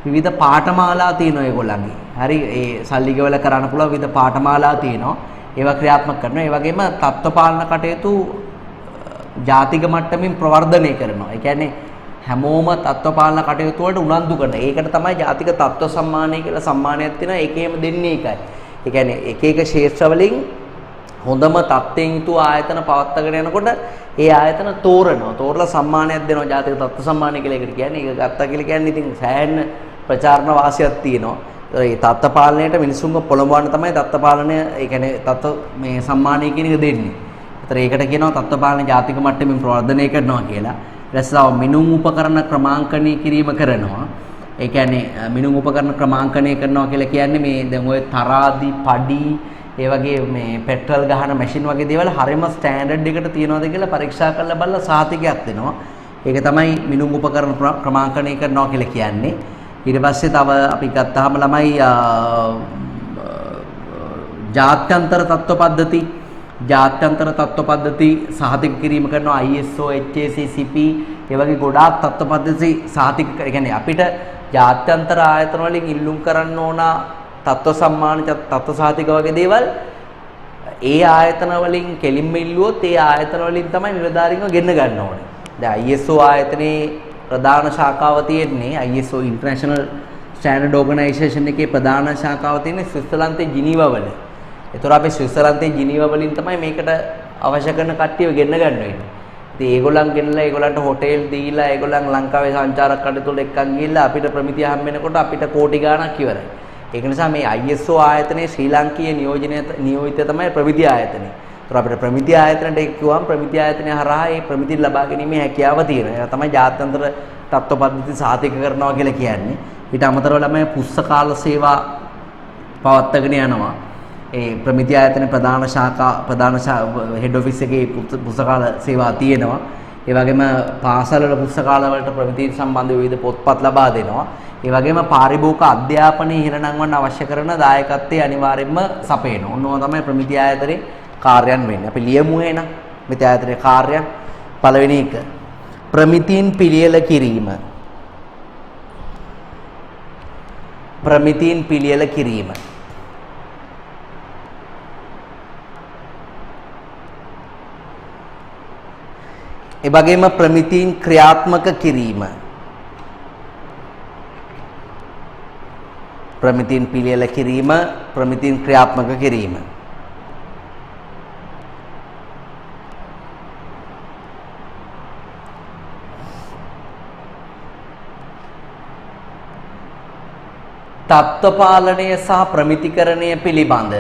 විවිධ පාඨමාලා තියෙනවා ඒගොල්ලන්ගේ. හරි ඒ සල්ලි ගෙවලා කරන්න පුළුවන් විවිධ පාඨමාලා තියෙනවා. ඒවා ක්‍රියාත්මක කරනවා. ඒ වගේම තත්ත්ව පාලන කටයුතු ජාතික මට්ටමින් ප්‍රවර්ධනය කරනවා. ඒ කියන්නේ හැමෝම තත්ත්ව පාලන කටයුතු වලට උනන්දු කරන. ඒකට තමයි ජාතික තත්ත්ව සම්මානය කියලා සම්මානයක් තියෙනවා. ඒකේම දෙන්නේ ඒකයි. ඒ කියන්නේ එක එක ක්ෂේත්‍ර වලින් හොඳම තත්ත්වයෙන් යුතු ආයතන පවත්වාගෙන යනකොට ඒ ආයතන තෝරනවා. තෝරලා සම්මානයක් දෙනවා. ජාතික තත්ත්ව සම්මානය කියලා ඒකට කියන්නේ. ඒක ගත්තා කියලා කියන්නේ ඉතින් සෑහෙන ප්‍රචාරණ වාසියක් තියෙනවා. ඒ තත්ත්ව පාලනයට මිනිසුන්ව පොළඹවන්න තමයි තත්ත්ව පාලනය ඒ කියන්නේ තත්ත්ව මේ සම්මානය කියන එක දෙන්නේ. ඒතර ඒකට කියනවා තත්ත්ව පාලන ජාතික මට්ටමින් ප්‍රවර්ධනය කරනවා කියලා. ඊට පස්සේ මිනුම් උපකරණ ක්‍රමාංකණය කිරීම කරනවා. ඒ කියන්නේ මිනුම් උපකරණ ක්‍රමාංකණය කරනවා කියලා කියන්නේ මේ දැන් ඔය තරාදි, පඩි, ඒ වගේ මේ පෙට්‍රල් ගහන මැෂින් වගේ දේවල් හරියම ස්ටෑන්ඩඩ් එකට තියනවාද කියලා පරීක්ෂා කරලා බලලා සහතිකයක් දෙනවා. ඒක තමයි මිනුම් උපකරණ ක්‍රමාංකණය කරනවා කියලා කියන්නේ. ඊට පස්සේ තව අපි ගත්තාම ළමයි ජාත්‍යන්තර තත්ත්ව පද්ධති සහතික කිරීම කරනවා. ISO, HACCP ඒ වගේ ගොඩාක් තත්ත්ව පද්ධති සහතික ඒ කියන්නේ අපිට ජාත්‍යන්තර ආයතන වලින් ඉල්ලුම් කරන්න ඕන තත්ත්ව සම්මාන තත්ත්ව සහතික වගේ දේවල් ඒ ආයතන වලින් කෙලින්ම ඉල්ලුවොත් ඒ ආයතන වලින් තමයි නිලධාරීන්ව ගෙන්න ගන්න ඕනේ. දැන් ISO ආයතනයේ ප්‍රධාන ශාඛාව තියෙන්නේ ISO ඉන්ටර්නැෂනල් ස්ටෑන්ඩඩ් ඕගනයිසේෂන් එකේ ප්‍රධාන ශාඛාව තියෙන්නේ ස්විට්සර්ලන්තයේ ජිනීවා වල. ඒතර අපි ස්විට්සර්ලන්තයේ ජිනීවා වලින් තමයි මේකට අවශ්‍ය කරන කට්ටියව ගෙන්න ගන්න වෙන්නේ. ඉතින් ඒගොල්ලන් ගෙනලා ඒගොල්ලන්ට හොටෙල් දීලා ඒගොල්ලන් ලංකාවේ සංචාරක කටයුතු වල එක්කන් ගිහිල්ලා අපිට ප්‍රමිතිය හම් වෙනකොට අපිට කෝටි ගාණක් ඉවරයි. ඒක නිසා මේ ISO ආයතනයේ ශ්‍රී ලාංකීය නියෝජිතය තමයි ප්‍රමිති ආයතනය. ඒතර අපිට ප්‍රමිති ආයතනට එක්කුවම් ප්‍රමිති ආයතනය හරහා ඒ ප්‍රමිති ලබා ගැනීමේ හැකියාව තියෙනවා. ඒක තමයි ජාත්‍යන්තර තත්ත්ව පද්ධති සාතික කරනවා කියලා කියන්නේ. ඊට අමතරව ළමයි පුස්තකාල සේවා පවත්වාගෙන යනවා. ඒ ප්‍රමිති ආයතන ප්‍රධාන හෙඩ් ඔෆිස් එකේ පුස්තකාල සේවා තියෙනවා. ඒ වගේම පාසල් වල පුස්තකාල වලට ප්‍රමිති සම්බන්ධ විවිධ පොත්පත් ලබා දෙනවා. ඒ වගේම පාරිභෝගික අධ්‍යාපනයේ හිරණම්වන්න අවශ්‍ය කරන දායකත්වයේ අනිවාර්යයෙන්ම සපයනවා. ඔන්නෝම තමයි ප්‍රමිති ආයතනයේ කාර්යයන් වෙන්නේ. අපි ලියමු එහෙනම් ප්‍රමිති ආයතනයේ කාර්යයන්. පළවෙනි එක ප්‍රමිතීන් පිළියෙල කිරීම. ප්‍රමිතීන් පිළියෙල කිරීම. ඒ වගේම ප්‍රමිතීන් ක්‍රියාත්මක කිරීම. ප්‍රමිතීන් පිළියෙල කිරීම, ප්‍රමිතීන් ක්‍රියාත්මක කිරීම. තත්ත්ව පාලනය සහ ප්‍රමිතිකරණය පිළිබඳ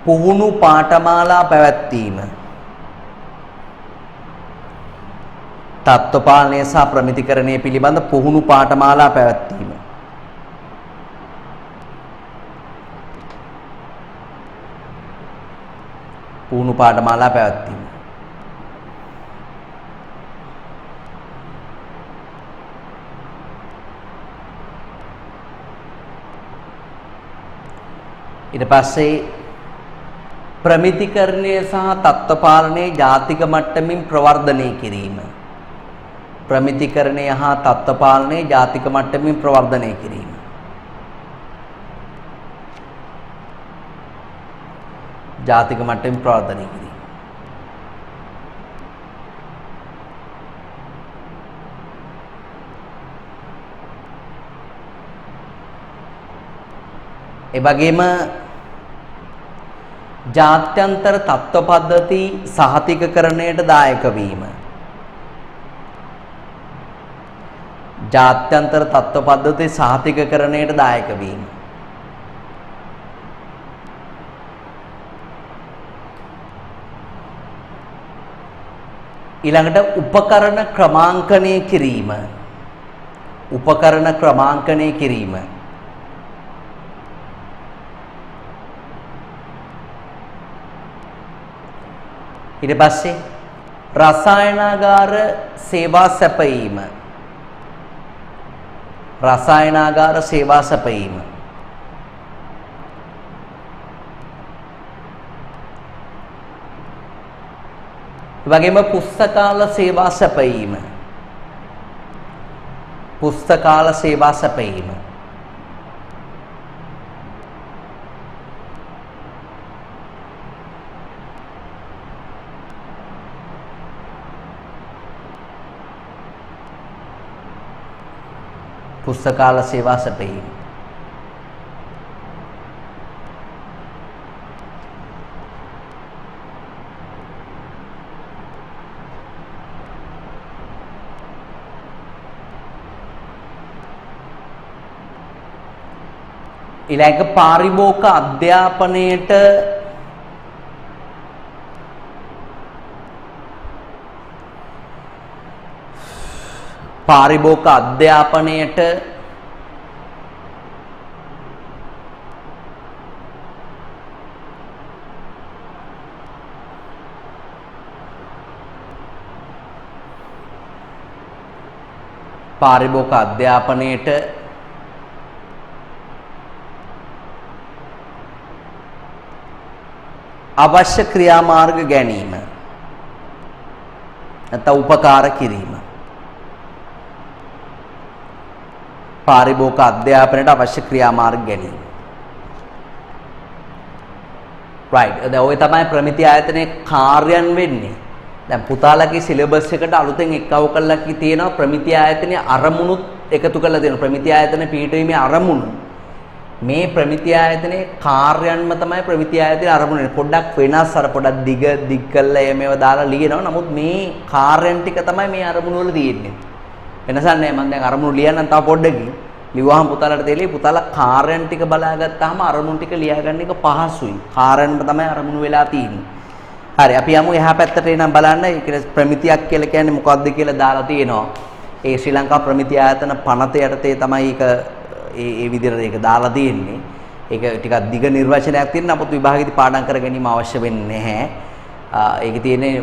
පුහුණු පාඨමාලා පැවැත්වීම. තත්ත්ව පාලනය සහ ප්‍රමිතිකරණය පිළිබඳ පුහුණු පාඨමාලා පැවැත්වීම. පුහුණු පාඨමාලා පැවැත්වීම. ඊට පස්සේ ප්‍රමිතිකරණය සහ තත්ත්ව පාලනය ජාතික මට්ටමින් ප්‍රවර්ධනය කිරීම. ප්‍රමිතිකරණය හා තත්ත්ව පාලනය ජාතික මට්ටමින් ප්‍රවර්ධනය කිරීම. ජාතික මට්ටමින් ප්‍රවර්ධනය කිරීම. ඒ වගේම ජාත්‍යන්තර තත්ත්ව පද්ධති සහතිකකරණයට දායක වීම. ජාත්‍යන්තර තත්ත්ව පද්ධති සහතිකකරණයට දායක වීම. ඊළඟට උපකරණ ක්‍රමාංකනය කිරීම. උපකරණ ක්‍රමාංකනය කිරීම. ඊට පස්සේ රසායනාගාර සේවා සැපයීම. රසායනාගාර සේවා සැපයීම. වගේම පුස්තකාල සේවා සැපයීම. පුස්තකාල සේවා සැපයීම. පුස්තකාල සේවා සැපයීම. ඊළඟ පාරිභෝගික අධ්‍යාපනයට පාරිභෝගික අධ්‍යාපනයට පාරිභෝගික අධ්‍යාපනයට අවශ්‍ය ක්‍රියාමාර්ග ගැනීම නැත්නම් උපකාර කිරීම. පාරිභෝගික අධ්‍යාපනයට අවශ්‍ය ක්‍රියාමාර්ග ගැනීම. රයිට්. දැන් ඔය තමයි ප්‍රමිති ආයතනයේ කාර්යයන් වෙන්නේ. දැන් පුතාලගේ සිලබස් එකට අලුතෙන් එක්කව කළා කි තියෙනවා ප්‍රමිති ආයතනයේ අරමුණුත් එකතු කරලා දෙනවා. ප්‍රමිති ආයතන පිටවීමේ අරමුණු. මේ ප්‍රමිති ආයතනයේ කාර්යයන්ම තමයි ප්‍රමිති ආයතනයේ අරමුණ. පොඩ්ඩක් වෙනස් අර පොඩ්ඩක් දිග කළා මේව දාලා ලියනවා. නමුත් මේ කාර්යයන් ටික තමයි මේ අරමුණු වල තියෙන්නේ. වෙනසක් නැහැ. මම දැන් අරමුණු ලියන්නම් තව පොඩ්ඩකින්. ලිව්වහම පුතාලට තේරෙයි පුතාලා කාර්යයන් ටික බලාගත්තාම අරමුණු ටික ලියාගන්න එක පහසුයි. කාර්යයන්ම තමයි අරමුණු වෙලා තියෙන්නේ. හරි අපි යමු එහා පැත්තට එනම් බලන්න. ඒ ප්‍රමිතියක් කියලා කියන්නේ මොකක්ද කියලා දාලා තියෙනවා. ඒ ශ්‍රී ලංකා ප්‍රමිති ආයතන පනත යටතේ තමයි ඒක ඒ විදිහට ඒක දාලා තියෙන්නේ. ඒක ටිකක් දිග නිර්වචනයක් තියෙන නමුත් විභාගෙදී පාඩම් කර ගැනීම අවශ්‍ය වෙන්නේ නැහැ. ඒකේ තියෙන්නේ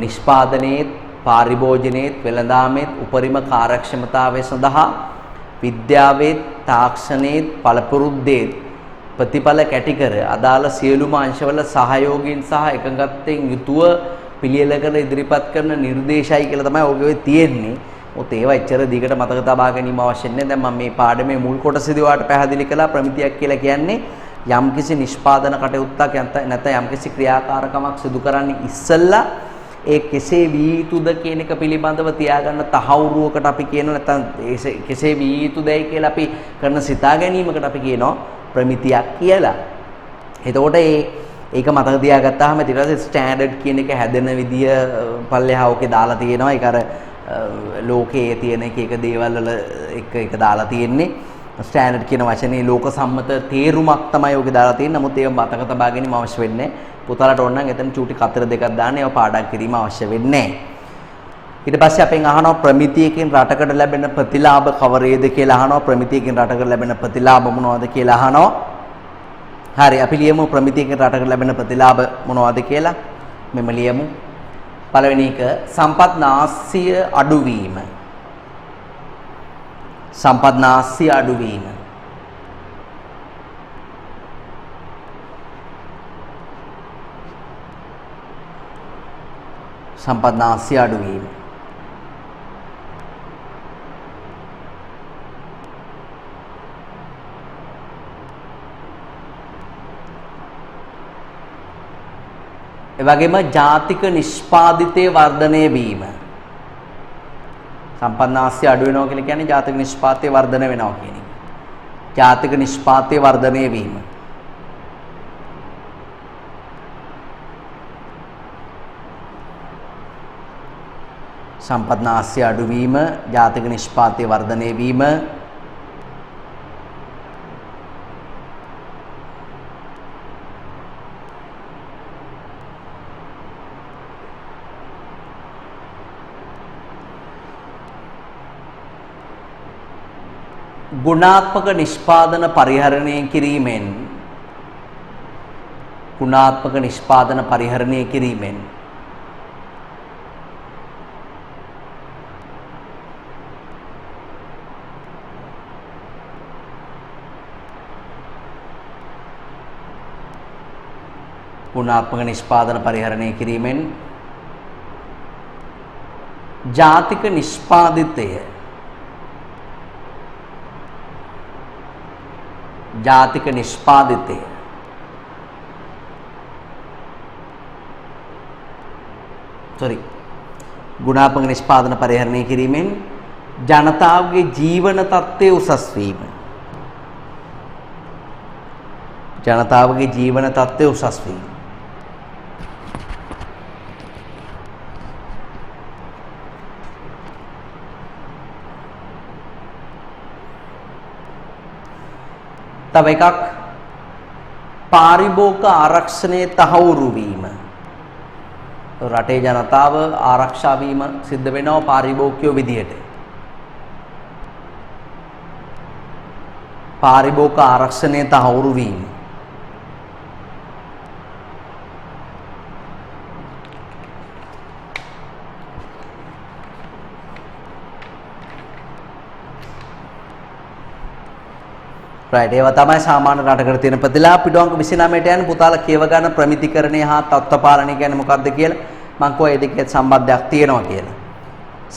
නිෂ්පාදනයේ පාරිභෝජනයේ වෙළඳාමේ උපරිම කාර්යක්ෂමතාවය සඳහා විද්‍යාවේ තාක්ෂණයේ පළපුරුද්දේ ප්‍රතිඵල කැටි කර අදාළ සියලුම අංශවල සහයෝගයෙන් සහ එකඟත්වයෙන් යුතුව පිළියෙල කර ඉදිරිපත් කරන නිර්දේශයි කියලා තමයි ඔගේ තියෙන්නේ. මොකද ඒවා එච්චර දිගට මතක තබා ගැනීම අවශ්‍ය නැහැ. දැන් මම මේ පාඩමේ මුල් කොටසේදී ඔයාලට පැහැදිලි කළා ප්‍රමිතියක් කියලා කියන්නේ යම්කිසි නිෂ්පාදන කටයුත්තක් නැත්නම් යම්කිසි ක්‍රියාකාරකමක් සිදු කරන්නේ ඉස්සෙල්ලා ඒ කෙසේ විය යුතුද කියන එක පිළිබඳව තියාගන්න තහවුරුවකට අපි කියන නැත්නම් කෙසේ විය යුතුදයි කියලා අපි කරන සිතා ගැනීමකට අපි කියනවා ප්‍රමිතියක් කියලා. එතකොට ඒක මතක තියාගත්තාම ඊට පස්සේ ස්ටෑන්ඩඩ් කියන එක හැදෙන විදිය පල්ලෙහා ඔකේ දාලා තියෙනවා. ඒක අර ලෝකයේ තියෙන එක දේවල් වල එක දාලා තියෙන්නේ. ස්ටෑන්ඩඩ් කියන වචනේ ලෝක සම්මත තේරුමක් තමයි ඔකේ දාලා තියෙන්නේ. නමුත් ඒක මතක තබා ගැනීම අවශ්‍ය වෙන්නේ නැහැ. පුතාලට ඕන නම් එතන චූටි කතර දෙකක් දාන්න ඒවා පාඩම් කිරීම අවශ්‍ය වෙන්නේ නැහැ. ඊට පස්සේ අපෙන් අහනවා ප්‍රමිතියකින් රටකට ලැබෙන ප්‍රතිලාභ කවරේද කියලා අහනවා. ප්‍රමිතියකින් රටකට ලැබෙන ප්‍රතිලාභ මොනවද කියලා අහනවා. හරි අපි ලියමු ප්‍රමිතියකින් රටකට ලැබෙන ප්‍රතිලාභ මොනවද කියලා. මෙම ලියමු. පළවෙනි එක සම්පත් නාස්‍ය අඩුවීම. සම්පත් නාස්‍ය අඩුවීම. සම්පත් නාස්‍ය අඩුවීම. ඒ වගේම ජාතික නිෂ්පාදිතයේ වර්ධනය වීම. සම්පන්නාස්‍ය අඩු වෙනවා කියලා කියන්නේ ජාතික නිෂ්පාදනයේ වර්ධනය වෙනවා කියන එක. ජාතික නිෂ්පාදනයේ වර්ධනය වීම. සම්පන්නාස්‍ය අඩු වීම, ජාතික නිෂ්පාදනයේ වර්ධනය වීම. ගුණාත්මක නිෂ්පාදන පරිහරණය කිරීමෙන් ගුණාත්මක නිෂ්පාදන පරිහරණය කිරීමෙන් ගුණාත්මක නිෂ්පාදන පරිහරණය කිරීමෙන් ජාතික නිෂ්පාදිතය ජාතික නිෂ්පාදිතය ගුණාත්මක නිෂ්පාදන පරිහරණය කිරීමෙන් ජනතාවගේ ජීවන තත්ත්වය උසස් වීම. ජනතාවගේ ජීවන තත්ත්වය උසස් වීම. තව එකක් පාරිභෝගික ආරක්ෂණයේ තහවුරු වීම. රටේ ජනතාව ආරක්ෂා වීම සිද්ධ වෙනවා පාරිභෝගිකයෝ විදියට. පාරිභෝගික ආරක්ෂණයේ තහවුරු වීම. රයිට් ඒවා තමයි සාමාන්‍ය රටකට තියෙන ප්‍රතිලාභ. පිටුවංක 29ට යන පුතාලා කියව ගන්න ප්‍රමිතිකරණය හා තත්ත්ව පාලනය කියන්නේ මොකක්ද කියලා මම කිව්වා ඒ දෙකේ සම්බන්ධයක් තියෙනවා කියලා.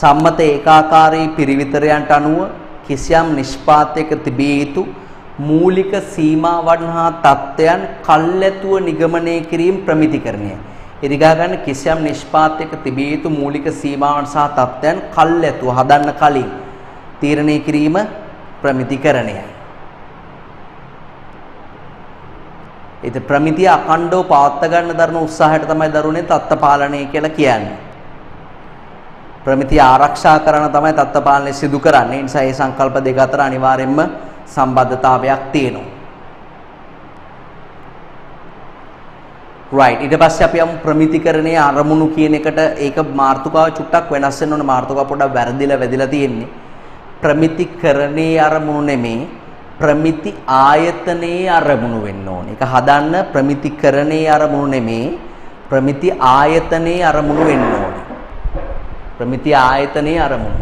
සම්මත ඒකාකාරී පිරිවිතරයන්ට අනුව කිසියම් නිෂ්පාදයක තිබිය යුතු මූලික සීමාවන් හා තත්ත්වයන් කල්ැතුව නිගමනය කිරීම ප්‍රමිතිකරණය. ඉරිගා ගන්න කිසියම් නිෂ්පාදයක තිබිය යුතු මූලික සීමාවන් සහ තත්ත්වයන් කල්ැතුව හදන්න කලින් තීරණය කිරීම ප්‍රමිතිකරණයයි. ඒත් ප්‍රමිතිය අඛණ්ඩව පවත්වා ගන්න දරන උත්සාහයට තමයි දරුණේ තත්ත්ව පාලනය කියලා කියන්නේ. ප්‍රමිතිය ආරක්ෂා කරන තමයි තත්ත්ව පාලනය සිදු කරන්නේ. ඒ නිසා මේ සංකල්ප දෙක අතර අනිවාර්යයෙන්ම සම්බන්ධතාවයක් තියෙනවා. right ඊට පස්සේ අපි යමු ප්‍රමිතිකරණයේ අරමුණු කියන එකට. ඒක මාතෘකාව චුට්ටක් වෙනස් වෙන්න ඕන. මාතෘකාව පොඩ්ඩක් වැරදිලා තියෙන්නේ. ප්‍රමිතිකරණයේ අරමුණු නෙමේ ප්‍රමිති ආයතනයේ අරමුණු වෙන්න ඕනේ. ඒක හදන්න ප්‍රමිතිකරණයේ අරමුණු නෙමේ ප්‍රමිති ආයතනයේ අරමුණු වෙන්න ඕනේ. ප්‍රමිති ආයතනයේ අරමුණු.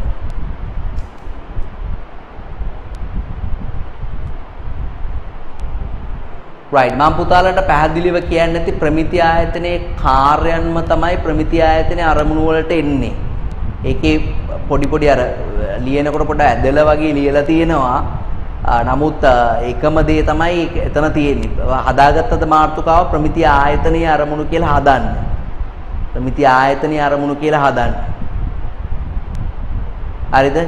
right මම පුතාලට පැහැදිලිව කියන්නේ නැති ප්‍රමිති ආයතනයේ කාර්යයන්ම තමයි ප්‍රමිති ආයතනයේ අරමුණු වලට එන්නේ. ඒකේ පොඩි අර ලියනකොට පොඩ ඇදලා වගේ ලියලා තියෙනවා. නමුත් එකම දේ තමයි එතන තියෙන්නේ. හදාගත්තද මාතෘකාව ප්‍රමිති ආයතනයේ අරමුණු කියලා හදන්න. ප්‍රමිති ආයතනයේ අරමුණු කියලා හදන්න. හරිද?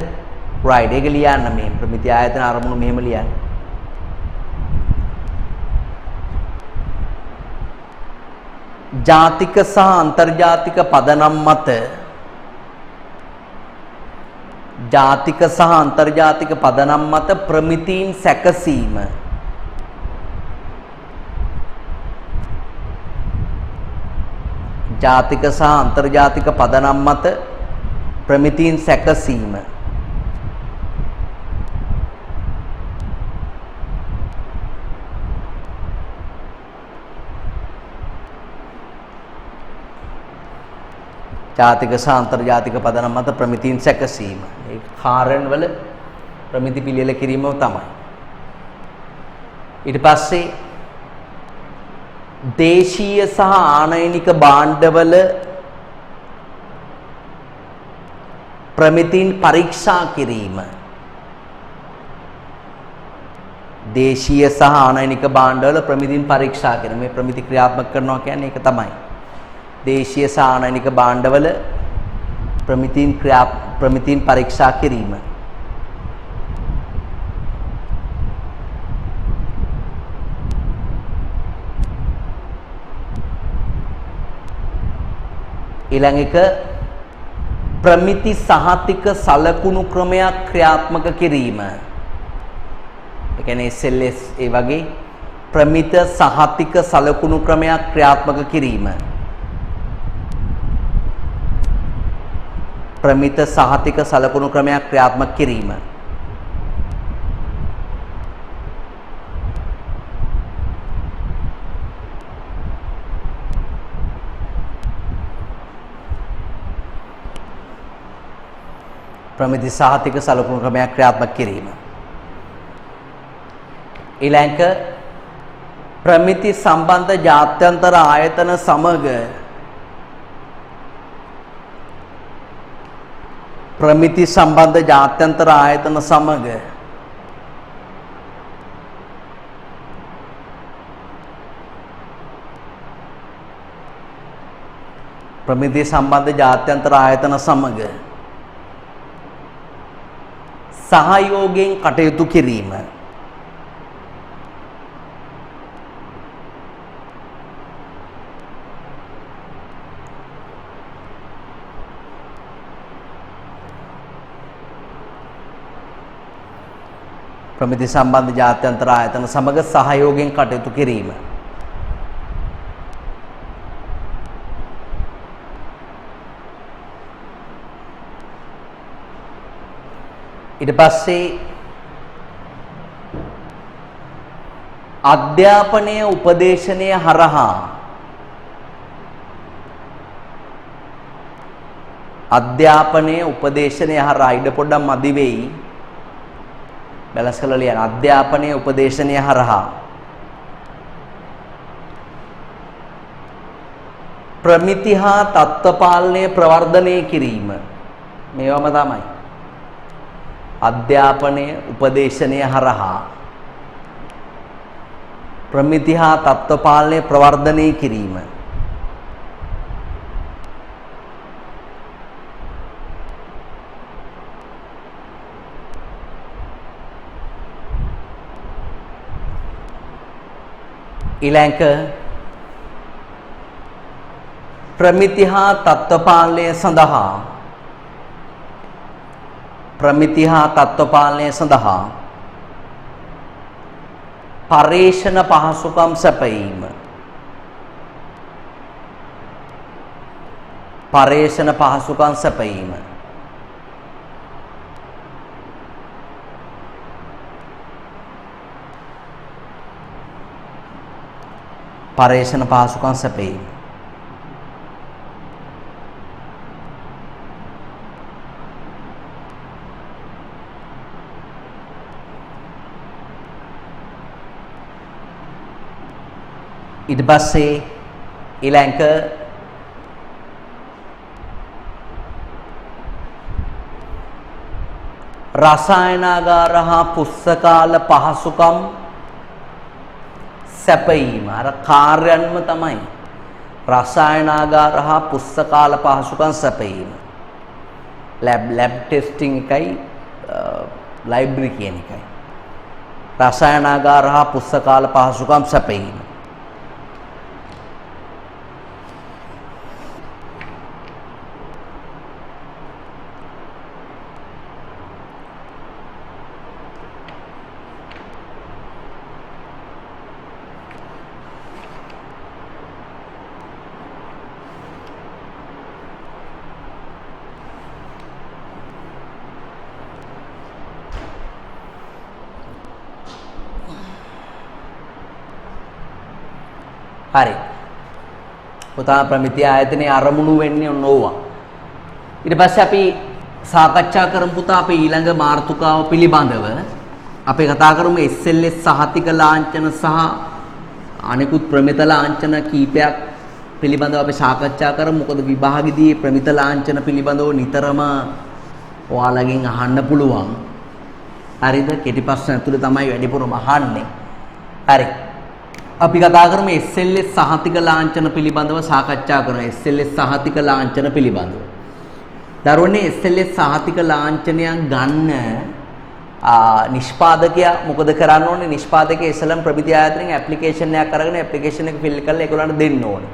right ඒක ලියන්න මේ ප්‍රමිති ආයතන අරමුණු මෙහෙම ලියන්න. ජාතික සහ අන්තර්ජාතික පදනම් මත ජාතික සහ අන්තර්ජාතික පදනම් මත ප්‍රමිතීන් සැකසීම ජාතික සහ අන්තර්ජාතික පදනම් මත ප්‍රමිතීන් සැකසීම ජාතික සහ අන්තර්ජාතික පදනම් මත ප්‍රමිතීන් සැකසීම ඒ කාරණ වල ප්‍රමිති පිළියෙල කිරීම තමයි. ඊට පස්සේ දේශීය සහ ආනයනික භාණ්ඩවල ප්‍රමිතීන් පරීක්ෂා කිරීම. දේශීය සහ ආනයනික භාණ්ඩවල ප්‍රමිතීන් පරීක්ෂා කිරීම. මේ ප්‍රමිති ක්‍රියාත්මක කරනවා කියන්නේ ඒක තමයි. දේශීය සහ ආනයනික භාණ්ඩවල ප්‍රමිතීන් පරීක්ෂා කිරීම. ඊළඟ එක ප්‍රමිති සහතික සලකුණු ක්‍රමයක් ක්‍රියාත්මක කිරීම. ඒ කියන්නේ SLS ඒ වගේ ප්‍රමිත සහතික සලකුණු ක්‍රමයක් ක්‍රියාත්මක කිරීම. ප්‍රමිත සහතික සලකුණු ක්‍රමයක් ක්‍රියාත්මක කිරීම. ප්‍රමිති සහතික සලකුණු ක්‍රමයක් ක්‍රියාත්මක කිරීම. ඊළඟ ප්‍රමිති සම්බන්ධ ජාත්‍යන්තර ආයතන සමග ප්‍රමිති සම්බන්ධ ජාත්‍යන්තර ආයතන සමග ප්‍රමිති සම්බන්ධ ජාත්‍යන්තර ආයතන සමග සහයෝගයෙන් කටයුතු කිරීම. ප්‍රමිති සම්බන්ධ ජාත්‍යන්තර ආයතන සමග සහයෝගයෙන් කටයුතු කිරීම. ඊට පස්සේ අධ්‍යාපනය උපදේශනය හරහා ඉඩ පොඩ්ඩක් මදි වෙයි බැලන්ස් කරලා ලියන්න. අධ්‍යාපනය උපදේශනය හරහා ප්‍රමිති හා තත්ත්ව පාලනය ප්‍රවර්ධනය කිරීම. මේවම තමයි. අධ්‍යාපනය උපදේශනය හරහා ප්‍රමිති හා තත්ත්ව පාලනය ප්‍රවර්ධනය කිරීම. ඊළඟ ප්‍රමිති හා තත්ත්ව පාලනය සඳහා පර්යේෂණ පහසුකම් සැපයීම. පර්යේෂණ පහසුකම් සැපයීම. පර්යේෂණ පහසුකම් සැපයීම. ඊට පස්සේ ඊළඟ රසායනාගාර හා පුස්තකාල පහසුකම් සැපයීම. අර කාර්යන්ම තමයි රසායනාගාර හා පුස්තකාල පහසුකම් සැපයීම. ලැබ් ටෙස්ටිං එකයි ලයිබ්‍රරි කියන එකයි. රසායනාගාර හා පුස්තකාල පහසුකම් සැපයීම. හරි. පුතා ප්‍රමිතිය ආයතනයේ අරමුණු වෙන්නේ ඕවා. ඊට පස්සේ අපි සාකච්ඡා කරමු පුතා අපි ඊළඟ මාතෘකාව පිළිබඳව. අපි කතා කරමු SLS සහතික ලාංඡන සහ අනිකුත් ප්‍රමිත ලාංඡන කීපයක් පිළිබඳව අපි සාකච්ඡා කරමු. මොකද විභාගෙදී ප්‍රමිත ලාංඡන පිළිබඳව නිතරම ඔයාලගෙන් අහන්න පුළුවන්. හරිද? කෙටි ප්‍රශ්න ඇතුලේ තමයි වැඩිපුරම අහන්නේ. හරි. අපි කතා කරමු SLS සහතික ලාංඡන පිළිබඳව සාකච්ඡා කරමු. SLS සහතික ලාංඡන පිළිබඳව. දරුවනේ SLS සහතික ලාංඡනයක් ගන්න නිෂ්පාදකයා මොකද කරන්න ඕනේ? නිෂ්පාදකයා ඉස්සලම් ප්‍රමිති ආයතනයෙන් ඇප්ලිකේෂන් එකක් අරගෙන ඇප්ලිකේෂන් එක ෆිල් කරලා ඒගොල්ලන්ට දෙන්න ඕනේ.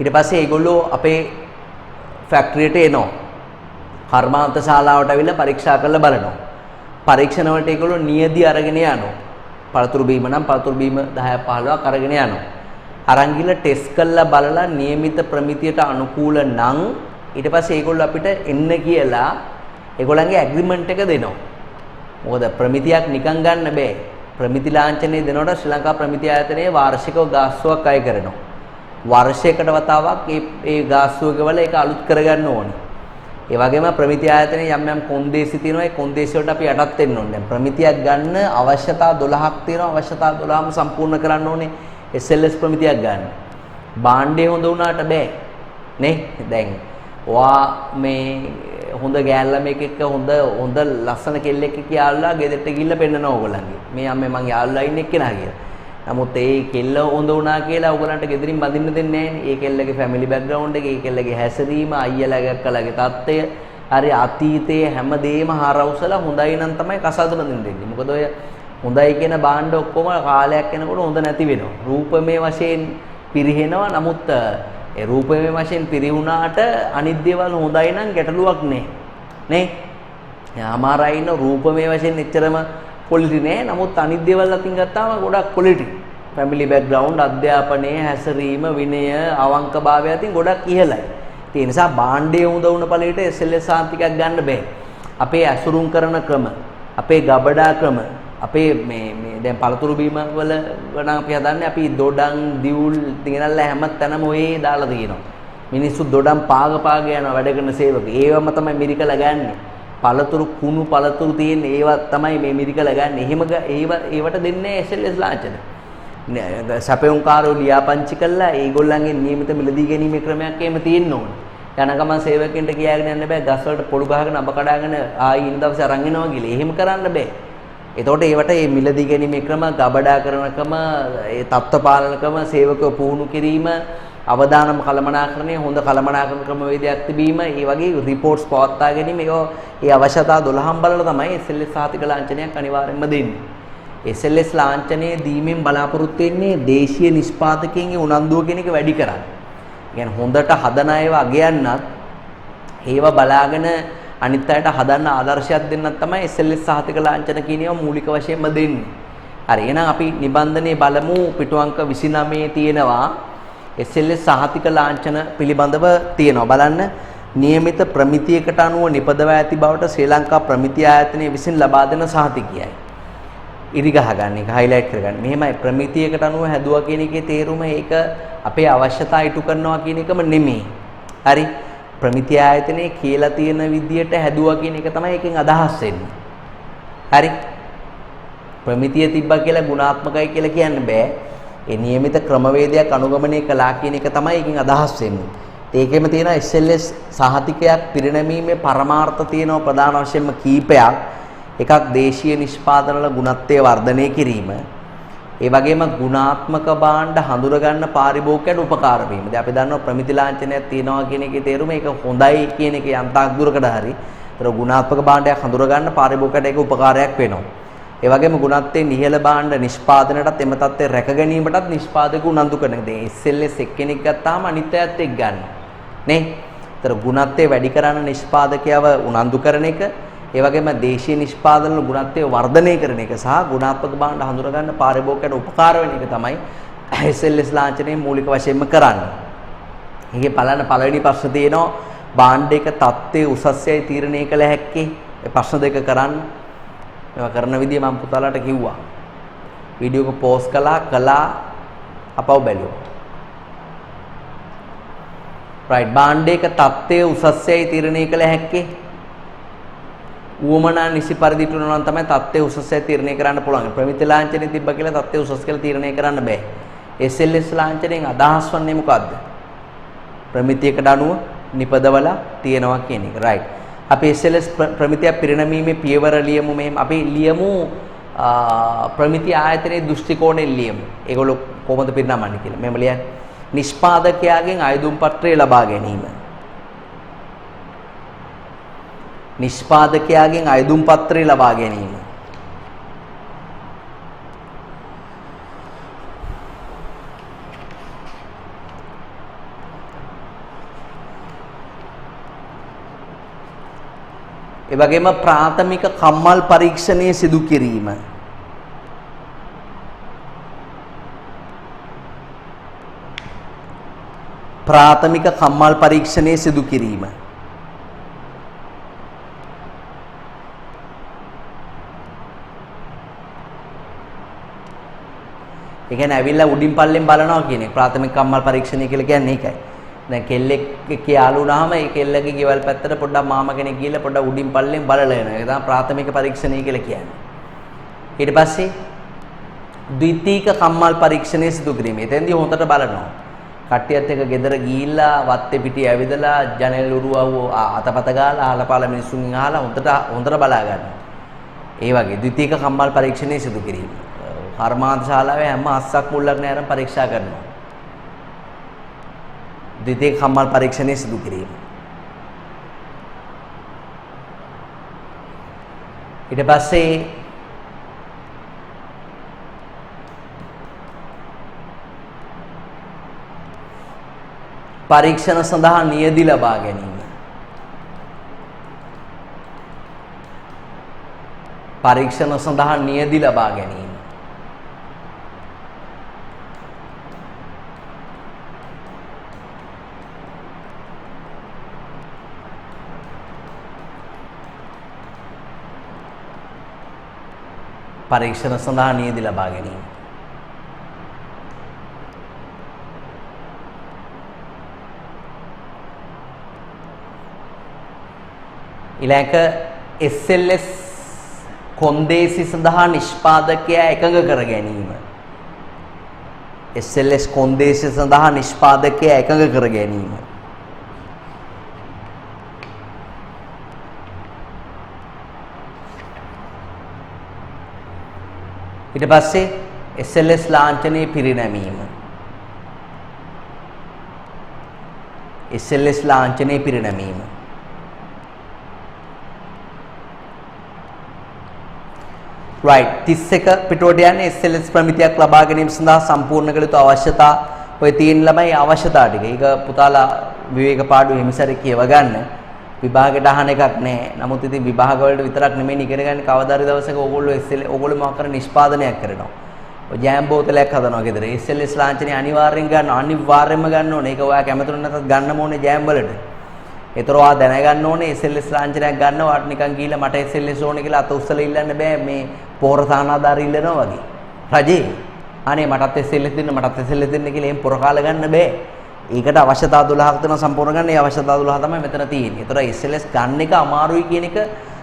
ඊට පස්සේ ඒගොල්ලෝ අපේ ෆැක්ටරියට එනවා. කර්මාන්ත ශාලාවට අවිල්ලා පරීක්ෂා කරලා බලනවා. පරීක්ෂණ වලට ඒගොල්ලෝ නියදි අරගෙන යනවා. පළතුරු බීම නම් පළතුරු බීම 10ක් 15ක් අරගෙන යනවා. අරන් ගිහලා ටෙස්ට් කරලා බලලා નિયમિત ප්‍රමිතියට අනුකූල නම් ඊට පස්සේ ඒගොල්ලෝ අපිට එන්න කියලා ඒගොල්ලන්ගේ ඇග්‍රීමන්ට් එක දෙනවා. මොකද ප්‍රමිතියක් නිකන් ගන්න බෑ. ප්‍රමිති ලාංඡනය දෙනකොට ශ්‍රී ලංකා ප්‍රමිති ආයතනයේ වාර්ෂිකව ගාස්තුවක් අය කරනවා. වර්ෂයකට වතාවක් ඒ ගාස්තුව ගෙවලා ඒක අලුත් කරගන්න ඕනේ. ඒ වගේම ප්‍රමිති ආයතනයේ යම් යම් කොන්දේසි තියෙනවා. ඒ කොන්දේසි වලට අපි යටත් වෙන්න ඕනේ. දැන් ප්‍රමිතියක් ගන්න අවශ්‍යතා 12ක් තියෙනවා. අවශ්‍යතා 12ම සම්පූර්ණ කරන්න ඕනේ SLS ප්‍රමිතියක් ගන්න. භාණ්ඩේ හොඳ වුණාට බෑ. නේ? දැන් ඔයා මේ හොඳ ගෑල්ලමෙක් එක්ක හොඳ ලස්සන කෙල්ලෙක් එක්ක යාළුවා ගෙදරට ගිහිල්ලා පෙන්නනවා ඕගොල්ලන්ගේ. මේ අම්මේ මං යාළුවා ඉන්නේ එක්කෙනා කියලා. නමුත් ඒ කෙල්ල හොඳ වුණා කියලා ඕගොල්ලන්ට ගෙදරින් බඳින්න දෙන්නේ නැහැ නේ. ඒ කෙල්ලගේ ෆැමිලි බෑග්ග්‍රවුන්ඩ් එක, ඒ කෙල්ලගේ හැසිරීම, අයියලා අක්කලාගේ තත්ත්වය, හරි අතීතයේ හැමදේම හරවුසලා හොඳයි නම් තමයි කසාද බඳින්න දෙන්නේ. මොකද ඔය හොඳයි කියන භාණ්ඩ ඔක්කොම කාලයක් යනකොට හොඳ නැති වෙනවා. රූපමය වශයෙන් පිරිහෙනවා. නමුත් ඒ රූපමය වශයෙන් පිරිහුණාට අනිත් දේවල් හොඳයි නම් ගැටලුවක් නැහැ. නේ? යාමාරයි ඉන්න රූපමය වශයෙන් එච්චරම ක්වොලිටි නෑ. නමුත් අනිත් දේවල් අතින් ගත්තාම ගොඩක් ක්වොලිටි. ෆැමිලි බෑග්ග්‍රවුන්ඩ්, අධ්‍යාපනයේ හැසිරීම, විනය, අවංකභාවය අතින් ගොඩක් ඉහළයි. ඒ නිසා භාණ්ඩයේ හොඳ වුණ ඵලයට SLS සාන්තිකයක් ගන්න බෑ. අපේ ඇසුරුම් කරන ක්‍රම, අපේ ගබඩා ක්‍රම, අපේ මේ දැන් පළතුරු බීම වල නම් අපි හදන්නේ අපි දොඩම්, දිවුල්, තිගනල්ල හැම තැනම ඔය දාලා තියෙනවා. මිනිස්සු දොඩම් පාග යනවා වැඩ කරන සේවක. ඒවම තමයි මිරිකලා ගන්නේ. පළතුරු කුණු පළතුරු තියෙන ඒවත් තමයි මේ මිරිකලා ගන්න. එහෙම ඒවට දෙන්නේ SLS ලාංඡන. සැපයුම්කාරෝ ලියාපදිංචි කළා ඒගොල්ලන්ගේ නියමිත මිලදී ගැනීමේ ක්‍රමයක් එහෙම තියෙන්න ඕන. යන ගමන් සේවකයන්ට කියාගෙන යන්න බෑ ගස් වලට පොළු ගහගෙන අබ කඩාගෙන ආයි ඉන්න දවසේ අරන් එනවා කියලා. එහෙම කරන්න බෑ. එතකොට ඒවට මේ මිලදී ගැනීමේ ක්‍රම, ගබඩා කරන ක්‍රම, ඒ තත්ත්ව පාලන ක්‍රම, සේවකව පුහුණු කිරීම, අවදානම කළමනාකරණය, හොඳ කළමනාකරණ ක්‍රමවේදයක් තිබීම, මේ වගේ රිපෝට්ස් පවත්වා ගැනීම ඒ අවශ්‍යතා 12න් බලලා තමයි SLS සහතික ලාංඡනයක් අනිවාර්යයෙන්ම දෙන්නේ. SLS ලාංඡනයේ දීමෙන් බලාපොරොත්තු වෙන්නේ දේශීය නිෂ්පාදකයන්ගේ උනන්දුව කියන එක වැඩි කරන්න. කියන්නේ හොඳට හදන අයව අගයන්නත් ඒව බලාගෙන අනිත් අයට හදන්න ආදර්ශයක් දෙන්නත් තමයි SLS සහතික ලාංඡන කියන ඒවා මූලික වශයෙන්ම දෙන්නේ. හරි එහෙනම් අපි නිබන්ධනයේ බලමු පිටු අංක 29 තියෙනවා SLS සහතික ලාංඡන පිළිබඳව තියෙනවා. බලන්න નિયમિત ප්‍රමිතියකට අනුව නිපදවා ඇති බවට ශ්‍රී ලංකා ප්‍රමිති ආයතනය විසින් ලබා දෙන සහතිකයයි. ඉරි ගහ ගන්න එක highlight කරගන්න. මෙහෙමයි ප්‍රමිතියකට අනුව හැදුවා කියන එකේ තේරුම ඒක අපේ අවශ්‍යතා ඉටු කරනවා කියන එකම නෙමෙයි. හරි ප්‍රමිති ආයතනයේ කියලා තියෙන විදියට හැදුවා කියන එක තමයි එකෙන් අදහස් වෙන්නේ. හරි ප්‍රමිතිය තිබ්බා කියලා ගුණාත්මකයි කියලා කියන්න බෑ. ඒ નિયમિત ක්‍රමවේදයක් අනුගමනය කළා කියන එක තමයි එකෙන් අදහස් වෙන්නේ. ඒකෙම තියෙන SLS සහතිකයක් පිරිනැමීමේ පරමාර්ථ තියෙනවා ප්‍රධාන වශයෙන්ම කීපයක්. එකක් දේශීය නිෂ්පාදනවල ගුණත්වය වර්ධනය කිරීම. ඒ වගේම ගුණාත්මක භාණ්ඩ හඳුනා ගන්න පාරිභෝගිකයට උපකාර වීම. දැන් අපි දන්නවා ප්‍රමිති ලාංඡනයක් තියෙනවා කියන එකේ තේරුම ඒක හොඳයි කියන එක යන්තාක් දුරකට හරි. ඒතර ගුණාත්මක භාණ්ඩයක් හඳුනා ගන්න පාරිභෝගිකයට ඒක උපකාරයක් වෙනවා. ඒ වගේම ගුණත්වයෙන් ඉහළ භාණ්ඩ නිෂ්පාදනයටත් එම තත්ත්වය රැක ගැනීමටත් නිෂ්පාදක උනන්දු කරන. දැන් SLS එක්කෙනෙක් ගත්තාම අනිත් අයත් එක්ක ගන්න. නේ? ඒතර ගුණත්වය වැඩි කරන නිෂ්පාදකයව උනන්දු කරන එක, ඒ වගේම දේශීය නිෂ්පාදන වල ගුණත්වය වර්ධනය කරන එක සහ ගුණාත්මක භාණ්ඩ හඳුනා ගන්න පාරිභෝගිකයට උපකාර වෙන එක තමයි SLS ලාංඡනයේ මූලික වශයෙන්ම කරන්නේ. ඒකේ බලන්න පළවෙනි ප්‍රශ්න තියෙනවා භාණ්ඩයක තත්ත්වයේ උසස්යයි තීරණය කළ හැක්කේ. ඒ ප්‍රශ්න දෙක කරන්න. මේවා කරන විදිය මම පුතාලාට කිව්වා. වීඩියෝ එක පෝස්ට් කළා අපව බැලුවා. right භාණ්ඩයක තත්ත්වය උසස්යයි තීරණය කළ හැක්කේ ඌමනා නිසි පරිදි තුනනම් තමයි තත්ත්වය උසස්යයි තීරණය කරන්න පුළුවන්. ප්‍රමිති ලාංඡනේ තිබ්බ කියලා තත්ත්වය උසස් කියලා තීරණය කරන්න බෑ. SLS ලාංඡනයෙන් අදහස් වන්නේ මොකද්ද? ප්‍රමිතියකට අනුව නිපදවලා තියෙනවා කියන එක. right. අපි SLS ප්‍රමිතිය පිරිනැමීමේ පියවර ලියමු. මෙහෙම අපි ලියමු ප්‍රමිති ආයතනයේ දෘෂ්ටි කෝණයෙන් ලියමු. ඒගොල්ලෝ කොහොමද පිරිනමන්නේ කියලා. මෙහෙම ලියන්න. නිෂ්පාදකයාගෙන් අයදුම් පත්‍රය ලබා ගැනීම. නිෂ්පාදකයාගෙන් අයදුම් පත්‍රය ලබා ගැනීම. ඒ වගේම ප්‍රාථමික කම්මල් පරීක්ෂණය සිදු කිරීම. ප්‍රාථමික කම්මල් පරීක්ෂණය සිදු කිරීම. ඒ කියන්නේ ඇවිල්ලා උඩින් පල්ලෙන් බලනවා කියන එක. ප්‍රාථමික කම්මල් පරීක්ෂණය කියලා කියන්නේ ඒකයි. දැන් කෙල්ලෙක් යාළු වුණාම ඒ කෙල්ලගේ ගෙවල් පැත්තට පොඩ්ඩක් මාමා කෙනෙක් ගිහලා පොඩ්ඩක් උඩින් පල්ලෙන් බලලා එනවා. ඒක තමයි ප්‍රාථමික පරීක්ෂණය කියලා කියන්නේ. ඊට පස්සේ ද්විතීක කම්මල් පරීක්ෂණය සිදු කිරීම. එතෙන්දී හොඳට බලනවා. කට්ටියත් එක්ක ගෙදර ගිහිල්ලා වත්තේ පිටි ඇවිදලා ජනෙල් උරුවව අතපත ගාලා අහලපාල මිනිස්සුන්ගෙන් අහලා හොඳට බලා ගන්නවා. ඒ වගේ ද්විතීක කම්මල් පරීක්ෂණය සිදු කිරීම. කර්මාන්ත ශාලාවේ හැම අස්සක් මුල්ලක් නෑරම් පරීක්ෂා කරනවා. ද්විතීක කම්මල් පරීක්ෂණය සිදු කිරීම. ඊට පස්සේ පරීක්ෂණ සඳහා නියැදි ලබා ගැනීම. පරීක්ෂණ සඳහා නියැදි ලබා ගැනීම. පරීක්ෂණ සඳහා නියැදි ලබා ගැනීම. ඊළඟ SLS කොන්දේසි සඳහා නිෂ්පාදකයා එකඟ කර ගැනීම. SLS කොන්දේසි සඳහා නිෂ්පාදකයා එකඟ කර ගැනීම. ඊට පස්සේ SLS ලාංඡනයේ පිරිනැමීම. SLS ලාංඡනයේ පිරිනැමීම. right 31 පිටුවට යන්නේ SLS ප්‍රමිතියක් ලබා ගැනීම සඳහා සම්පූර්ණ කළ යුතු අවශ්‍යතා ඔය තියෙන ළමයි අවශ්‍යතා ටික. ඒක පුතාලා විවේක පාඩුවේ හිමිසර කියව ගන්න. විභාගයට අහන එකක් නෑ. නමුත් ඉතින් විභාග වලට විතරක් නෙමෙයි ඉගෙන ගන්න කවදාරි දවසක ඕගොල්ලෝ මොකක් කර නිෂ්පාදනයක් කරනවා. ඔය ජෑම් බෝතලයක් හදනවා ගෙදර. SLS ලාංඡනය අනිවාර්යෙන් ගන්න අනිවාර්යෙන්ම ගන්න ඕනේ. ඒක ඔයා කැමතුන නැත්නම් ගන්නම ඕනේ ජෑම් වලට. ඒතර ඔයා දැනගන්න ඕනේ SLS ලාංඡනයක් ගන්න වාට නිකන් ගිහිල්ලා මට SLS ඕනේ කියලා අත උස්සලා ඉල්ලන්න බෑ මේ පොර සානාදාර ඉල්ලනවා වගේ. රජේ අනේ මටත් SLS දෙන්න මටත් SLS දෙන්න කියලා එහෙම පොර කාලා ගන්න බෑ. ඒකට අවශ්‍යතා 12ක් තියෙනවා සම්පූර්ණ ගන්න. ඒ අවශ්‍යතා 12 තමයි මෙතන තියෙන්නේ. ඒතර SLS ගන්න එක අමාරුයි කියන එක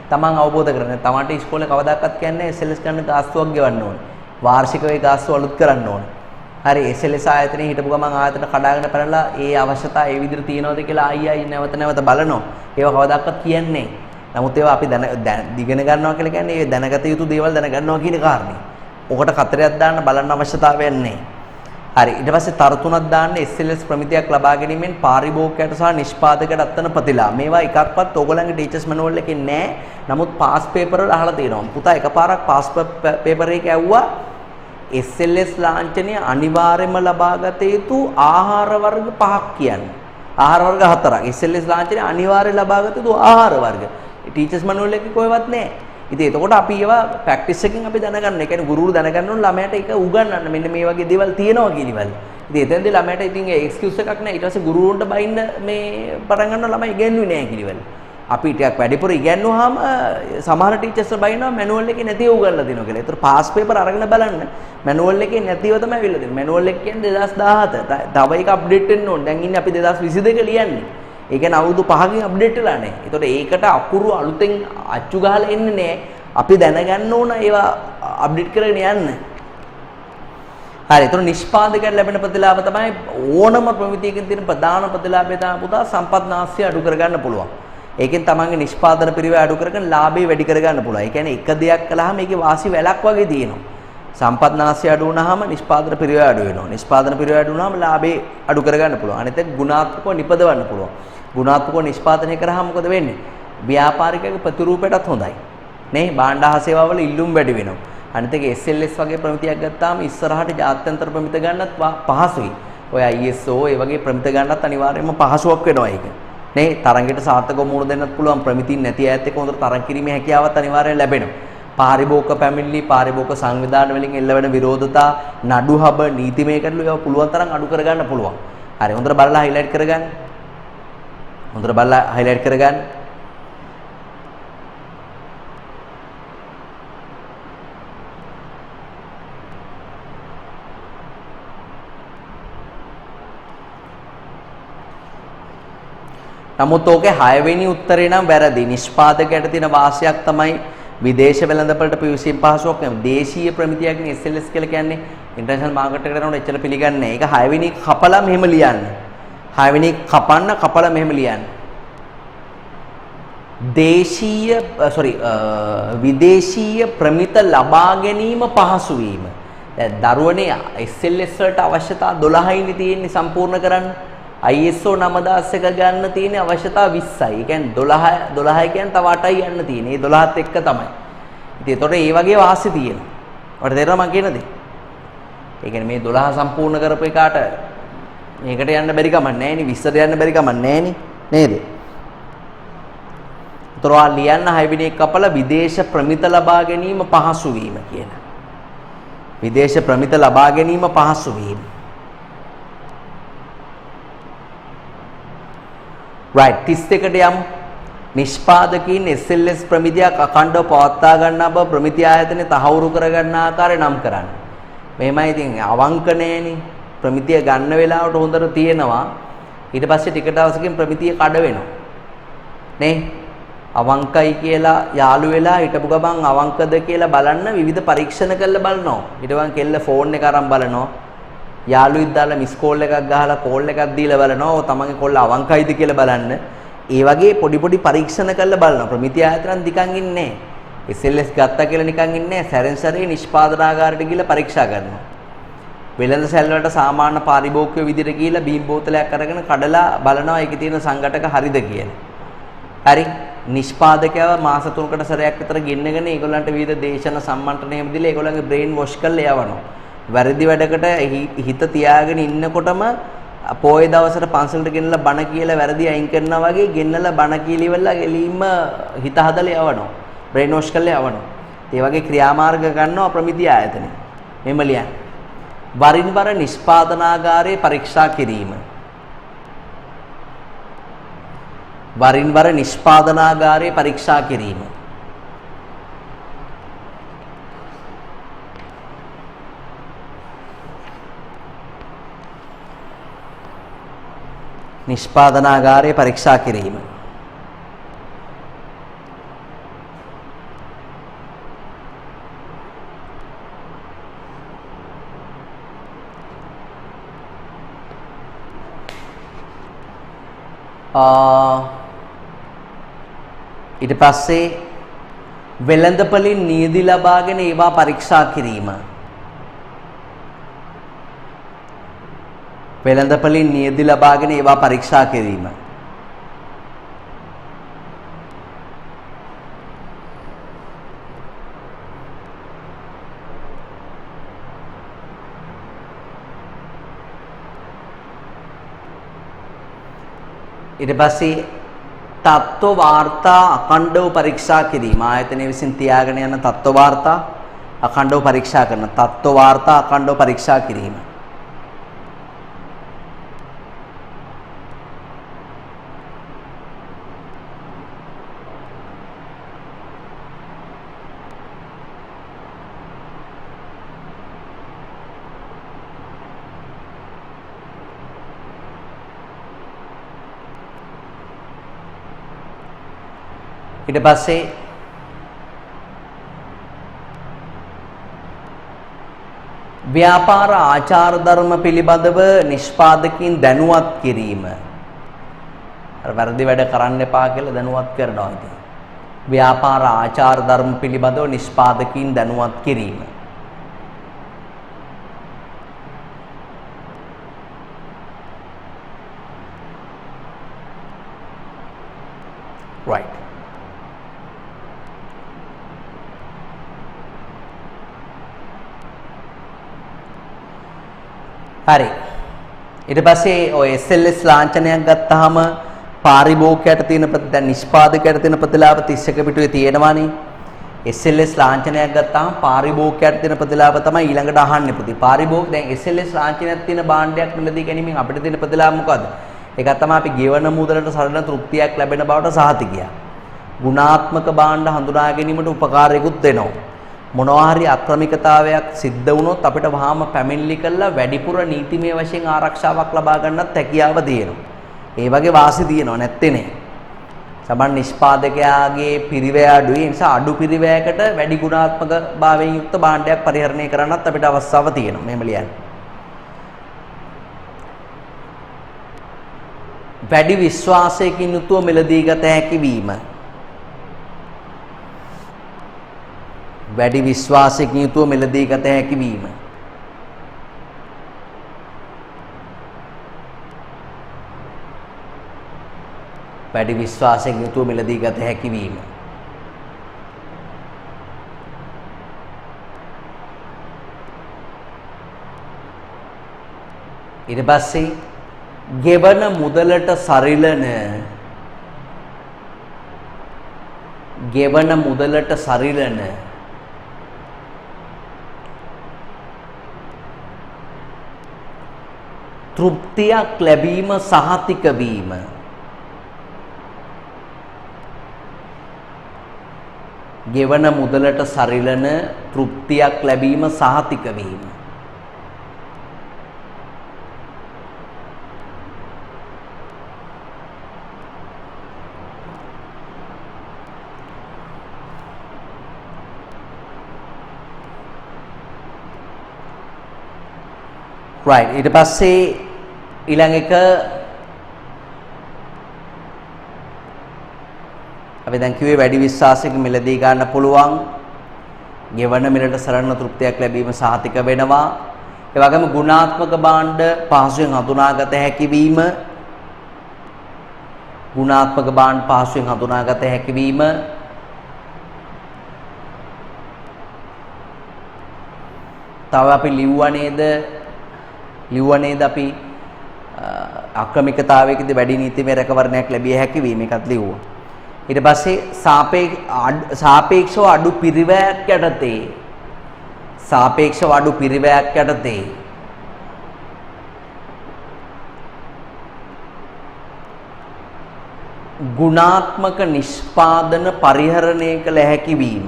තමන් අවබෝධ කරගන්න. තමන්ට ඉස්කෝලේ කවදාකවත් කියන්නේ SLS ගන්න ගාස්තුවක් ගෙවන්න ඕනේ. වාර්ෂිකව ඒ ගාස්තුව අලුත් කරන්න ඕනේ. හරි SLS ආයතනයේ හිටපු ගමන් ආයතන කඩාගෙන පැනලා ඒ අවශ්‍යතා ඒ විදිහට තියනවද කියලා ආයි නැවත බලනවා. ඒව කවදාකවත් කියන්නේ නැහැ. නමුත් ඒවා අපි ඉගෙන ගන්නවා කියලා කියන්නේ ඒ දැනගත යුතු දේවල් දැනගන්නවා කියන කාරණේ. ඔකට කතරයක් දාන්න බලන්න අවශ්‍යතාවයක් නැහැ. හරි ඊට පස්සේ තර තුනක් දාන්න SLS ප්‍රමිතියක් ලබා ගැනීමෙන් පාරිභෝගිකයට සහ නිෂ්පාදකයට අත්වන ප්‍රතිලාභ. මේවා එකක්වත් ඕගොල්ලන්ගේ ටීචර්ස් මැනුවල් එකේ නැහැ. නමුත් පාස් පේපර් වල අහලා තියෙනවා. පුතා එකපාරක් පාස් පේපර් එක ඇව්වා SLS ලාංඡනය අනිවාර්යයෙන්ම ලබාගත යුතු ආහාර වර්ග 5ක් කියන්නේ. ආහාර වර්ග 4ක්. SLS ලාංඡනය අනිවාර්යයෙන් ලබාගත යුතු ආහාර වර්ග. ටීචර්ස් මැනුවල් එකේ කොහෙවත් නැහැ. ඉතින් එතකොට අපි ඒවා ප්‍රැක්ටිස් එකකින් අපි දැනගන්න. ඒ කියන්නේ ගුරුවරු දැනගන්න ඕන ළමයට ඒක උගන්වන්න. මෙන්න මේ වගේ දේවල් තියෙනවා කියලාවල්. ඉතින් එතෙන්දී ළමයට ඉතින් ඒ එක්ස්කියුස් එකක් නැහැ. ඊට පස්සේ ගුරුවරුන්ට බයින්න මේ පටන් ගන්නවා ළමයි ඉගෙනුවේ නැහැ කියලාවල්. අපි ටිකක් වැඩිපුර ඉගෙනුවාම සමහර ටීචර්ස්ලා බයිනවා මැනුවල් එකේ නැතිව උගන්ලා දෙනවා කියලා. ඒතර පාස් පේපර් අරගෙන බලන්න මැනුවල් එකේ නැතිව තමයි අවිල්ලා දෙන්නේ. මැනුවල් එක කියන්නේ 2017. තව එක අප්ඩේට් වෙන්න ඕනේ. දැන් ඉන්නේ අපි 2022 ලියන්නේ. ඒ කියන්නේ අවුරුදු 5කින් අප්ඩේට් වෙලා නැහැ. ඒතකොට ඒකට අකුරු අලුතෙන් අච්චු ගහලා එන්නේ නැහැ. අපි දැනගන්න ඕන ඒවා අප්ඩේට් කරගෙන යන්න. හරි. ඒතකොට නිෂ්පාදකයන්ට ලැබෙන ප්‍රතිලාභ තමයි ඕනම ප්‍රමිතියකින් තියෙන ප්‍රධාන ප්‍රතිලාභය තමයි පුතා සම්පත්නාස්‍ය අඩු කරගන්න පුළුවන්. ඒකෙන් තමන්ගේ නිෂ්පාදන පිරිවෙල අඩු කරගෙන ලාභය වැඩි කරගන්න පුළුවන්. ඒ කියන්නේ එක දෙයක් කළාම ඒකේ වාසි වැලක් වගේ තියෙනවා. සම්පත්නාස්‍ය අඩු වුණාම නිෂ්පාදන පිරිවෙල අඩු වෙනවා. නිෂ්පාදන පිරිවෙල අඩු වුණාම ලාභය අඩු කරගන්න පුළුවන්. අනිත් එක ගුණාත්මකව නිපදවන්න පුළුවන්. ගුණාත්මකව නිෂ්පාදනය කරාම මොකද වෙන්නේ? ව්‍යාපාරිකයෙකුගේ ප්‍රතිරූපයටත් හොඳයි. නේ? භාණ්ඩ ආ සේවාවල ඉල්ලුම් වැඩි වෙනවා. අනිත් එක SLS වගේ ප්‍රමිතියක් ගත්තාම ඉස්සරහට ජාත්‍යන්තර ප්‍රමිත ගන්නත් පහසුයි. ඔය ISO ඒ වගේ ප්‍රමිත ගන්නත් අනිවාර්යයෙන්ම පහසුවක් වෙනවා ඒක. නේ? තරඟයට සාර්ථකව මුහුණ දෙන්නත් පුළුවන් ප්‍රමිතින් නැති අයත් එක්ක හොඳට තරඟ කිරීමේ හැකියාවත් අනිවාර්යයෙන් ලැබෙනවා. පාරිභෝගික පැමිණිලි පාරිභෝගික සංවිධාන වලින් එල්ලවෙන විරෝධතා නඩු හබ නීතිමය ගැටලු ඒවා පුළුවන් තරම් අඩු කරගන්න පුළුවන්. හරි හොඳට බලලා highlight කරගන්න. හොඳට බලලා highlight කරගන්න. නමුත් ඕකේ 6 වෙනි උත්තරේ නම් වැරදි. නිෂ්පාදකයට තියෙන වාසියක් තමයි විදේශ වෙළඳපළට පිවිසීම පහසුවක් නෙමෙයි. දේශීය ප්‍රමිතියකින් SLS කියලා කියන්නේ ඉන්ටර්නැෂනල් මාකට් එකට යනකොට එච්චර පිළිගන්නේ නැහැ. ඒක 6 වෙනි කපලා මෙහෙම ලියන්න. 6 වෙනි කපලා මෙහෙම ලියන්න. විදේශීය ප්‍රමිත ලබා ගැනීම පහසු වීම. දැන් දරුවනේ SLS වලට අවශ්‍යතා 12යිනේ තියෙන්නේ සම්පූර්ණ කරන්න. ISO 9001 ගන්න තියෙන අවශ්‍යතාව 20යි. ඒ කියන්නේ 12 කියන්නේ තව 8යි යන්න තියෙන්නේ. ඒ 12ත් එක්ක තමයි. ඉතින් ඒතකොට ඒ වගේ වාසි තියෙනවා. ඔයාලට තේරෙනවද මම කියන දේ? ඒ කියන්නේ මේ 12 සම්පූර්ණ කරපු එකාට මේකට යන්න බැරි කමක් නැහැ නේ. 20ට යන්න බැරි කමක් නැහැ නේ. නේද? ඒතකොට ඔයා ලියන්න 6 වෙනි එක කපලා විදේශ ප්‍රමිත ලබා ගැනීම පහසු වීම කියන. විදේශ ප්‍රමිත ලබා ගැනීම පහසු වීම. right 32ට යමු. නිෂ්පාදකීන් SLS ප්‍රමිතියක් අඛණ්ඩව පවත්වා ගන්නා බව ප්‍රමිති ආයතනයේ තහවුරු කර ගන්න ආකාරය නම් කරන්න. මෙහෙමයි ඉතින් අවංක නෑනේ. ප්‍රමිතිය ගන්න වෙලාවට හොඳට තියෙනවා. ඊට පස්සේ ටික දවසකින් ප්‍රමිතිය කඩ වෙනවා. නේ? අවංකයි කියලා යාළු වෙලා හිටපු ගමන් අවංකද කියලා බලන්න විවිධ පරීක්ෂණ කරලා බලනවා. ඊට පස්සේ කෙල්ල ෆෝන් එක අරන් බලනවා. යාළුවෙක් දාලා මිස් කෝල් එකක් ගහලා කෝල් එකක් දීලා බලනවා. ඔය තමන්ගේ කොල්ල අවංකයිද කියලා බලන්න. ඒ වගේ පොඩි පරීක්ෂණ කරලා බලනවා. ප්‍රමිති ආයතන නිකන් ඉන්නේ නැහැ. SLS ගත්තා කියලා නිකන් ඉන්නේ නැහැ. සැරෙන් සැරේ නිෂ්පාදනාගාරයට ගිහලා පරීක්ෂා කරනවා. වෙළඳ සැල් වලට සාමාන්‍ය පාරිභෝගික විදිහට ගිහලා බීම් බෝතලයක් අරගෙන කඩලා බලනවා ඒකේ තියෙන සංඝටක හරිද කියලා. හරි. නිෂ්පාදකයව මාස 3කට සැරයක් විතර ගෙන්නගෙන ඒගොල්ලන්ට විවිධ දේශන සම්මන්ත්‍රණ එහෙම දීලා ඒගොල්ලන්ගේ බ්‍රේන් වොෂ් කරලා යවනවා. වැරදි වැඩකට හිත තියාගෙන ඉන්නකොටම පොයේ දවසට පන්සලට ගෙනලා බණ කියලා වැරදි අයින් කරනවා වගේ ගෙන්නලා බණ කියලා ඉවරලා එළින්ම හිත හදලා යවනවා. බ්‍රේන් වොෂ් කරලා යවනවා. ඒ වගේ ක්‍රියාමාර්ග ගන්නවා ප්‍රමිති ආයතනය. මෙහෙම ලියන්න. වරින් වර නිෂ්පාදනාගාරයේ පරීක්ෂා කිරීම. වරින් වර නිෂ්පාදනාගාරයේ පරීක්ෂා කිරීම. නිෂ්පාදනාගාරයේ පරීක්ෂා කිරීම. ඊට පස්සේ වෙළඳපොලින් නියදි ලබාගෙන ඒවා පරීක්ෂා කිරීම. වෙළඳපොලින් නියදි ලබාගෙන ඒවා පරීක්ෂා කිරීම. ඊට පස්සේ තත්ත්ව වාර්තා අඛණ්ඩව පරීක්ෂා කිරීම. ආයතනයේ විසින් තියාගෙන යන තත්ත්ව වාර්තා අඛණ්ඩව පරීක්ෂා කරන. තත්ත්ව වාර්තා අඛණ්ඩව පරීක්ෂා කිරීම. ඊට පස්සේ ව්‍යාපාර ආචාර ධර්ම පිළිබඳව නිෂ්පාදකයන් දැනුවත් කිරීම. අර වැරදි වැඩ කරන්න එපා කියලා දැනුවත් කරනවා ඉතින්. ව්‍යාපාර ආචාර ධර්ම පිළිබඳව නිෂ්පාදකයන් දැනුවත් කිරීම. right. හරි. ඊට පස්සේ ඔය SLS ලාංඡනයක් ගත්තාම පාරිභෝගිකයට තියෙන දැන් නිෂ්පාදකයට තියෙන ප්‍රතිලාභ 31 පිටුවේ තියෙනවානේ. SLS ලාංඡනයක් ගත්තාම පාරිභෝගිකයට තියෙන ප්‍රතිලාභ තමයි ඊළඟට අහන්නේ පුතේ. පාරිභෝගික දැන් SLS ලාංඡනයක් තියෙන භාණ්ඩයක් මිලදී ගැනීමෙන් අපිට තියෙන ප්‍රතිලාභ මොකද්ද? ඒක තමයි අපි ගෙවන මුදලට සරල තෘප්තියක් ලැබෙන බවට සහතිකයක්. ගුණාත්මක භාණ්ඩ හඳුනා ගැනීමට උපකාරයකුත් වෙනවා. මොනවා හරි අක්‍රමිකතාවයක් සිද්ධ වුණොත් අපිට වහාම පැමිණිලි කළා වැඩිපුර නීතිමය වශයෙන් ආරක්ෂාවක් ලබා ගන්නත් හැකියාව තියෙනවා. ඒ වගේ වාසි තියෙනවා නැත්තේ නේ. සමහර නිෂ්පාදකයාගේ පිරිවැය අඩුයි. ඒ නිසා අඩු පිරිවැයකට වැඩි ගුණාත්මක භාවයෙන් යුක්ත භාණ්ඩයක් පරිහරණය කරන්නත් අපිට අවස්ථාව තියෙනවා. මෙහෙම ලියන්න. වැඩි විශ්වාසයකින් යුතුව මිලදී ගත හැකි වීම. වැඩි විශ්වාසයකින් යුතුව මිලදී ගත හැකි වීම. වැඩි විශ්වාසයකින් යුතුව මිලදී ගත හැකි වීම. ඊට පස්සේ ගෙවන මුදලට සරිලන තෘප්තියක් ලැබීම සහතික වීම. ගෙවන මුදලට සරිලන තෘප්තියක් ලැබීම සහතික වීම. right ඊට පස්සේ ඊළඟ එක අපි දැන් කිව්වේ වැඩි විශ්වාසයකින් මිලදී ගන්න පුළුවන්. ගෙවන මිලට සරලන තෘප්තියක් ලැබීම සහතික වෙනවා. ඒ වගේම ගුණාත්මක භාණ්ඩ පහසුවෙන් හඳුනාගත හැකි වීම. ගුණාත්මක භාණ්ඩ පහසුවෙන් හඳුනාගත හැකි වීම. තව අපි ලිව්වා නේද අපි ආක්‍රමිකතාවයකදී වැඩි නීතිමය රැකවරණයක් ලැබිය හැකි වීම එකත් ලිව්වා. ඊට පස්සේ සාපේක්ෂව අඩු පිරිවැයක් යටතේ ගුණාත්මක නිෂ්පාදන පරිහරණය කළ හැකි වීම.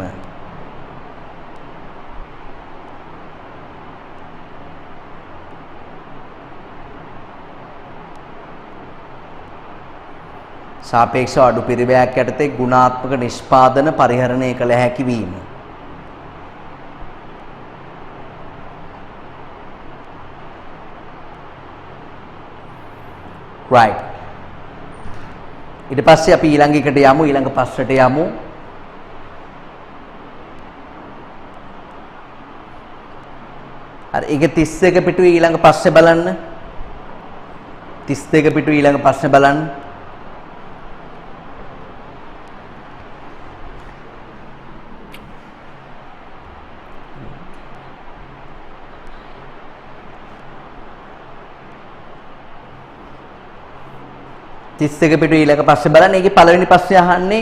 සාපේක්ෂව අඩු පිරිවැයක් යටතේ ගුණාත්මක නිෂ්පාදන පරිහරණය කළ හැකි වීම. right ඊට පස්සේ අපි ඊළඟ එකට යමු. ඊළඟ ප්‍රශ්නට යමු. හරි ඒක 31 පිටුවේ ඊළඟ ප්‍රශ්නේ බලන්න. 32 පිටුවේ ඊළඟ ප්‍රශ්නේ බලන්න. තිස්සක පිටුවේ ඊළඟ ප්‍රශ්නේ බලන්න. ඒකේ පළවෙනි ප්‍රශ්නේ අහන්නේ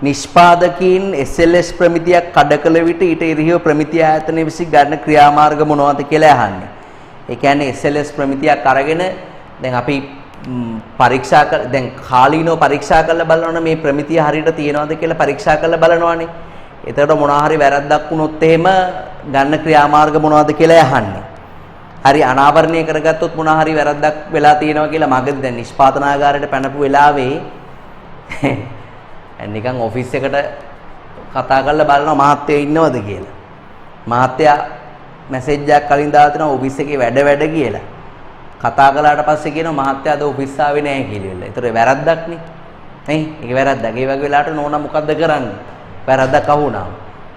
නිෂ්පාදකීන් SLS ප්‍රමිතියක් කඩ කළ විට ඊට එරෙහිව ප්‍රමිතිය ආයතනය විසින් ගන්න ක්‍රියාමාර්ග මොනවද කියලා අහන්නේ. ඒ කියන්නේ SLS ප්‍රමිතියක් අරගෙන දැන් අපි දැන් කාලීනව පරීක්ෂා කරලා බලනවනේ මේ ප්‍රමිතිය හරියට තියෙනවද කියලා පරීක්ෂා කරලා බලනවනේ. එතකොට මොනවා හරි වැරද්දක් වුණොත් එහෙම ගන්න ක්‍රියාමාර්ග මොනවද කියලා අහන්නේ. හරි අනාවරණය කරගත්තොත් මොනවා හරි වැරද්දක් වෙලා තියෙනවා කියලා මගදී දැන් නිෂ්පාදනාගාරයට පැනපු වෙලාවේ නිකන් ඔෆිස් එකට කතා කරලා බලනවා මහත්තයෝ ඉන්නවද කියලා. මහත්තයා මැසේජ් එකක් කලින් දාලා තිනවා ඔෆිස් එකේ වැඩ කියලා. කතා කළාට පස්සේ කියනවා මහත්තයා අද ඔෆිස් ආවේ නැහැ කියලා. ඒතර වැරද්දක් නේ. නේ? ඒක වැරද්දක්. ඒ වගේ වෙලාවට නෝනා මොකද්ද කරන්නේ? වැරද්දක් අහුණා.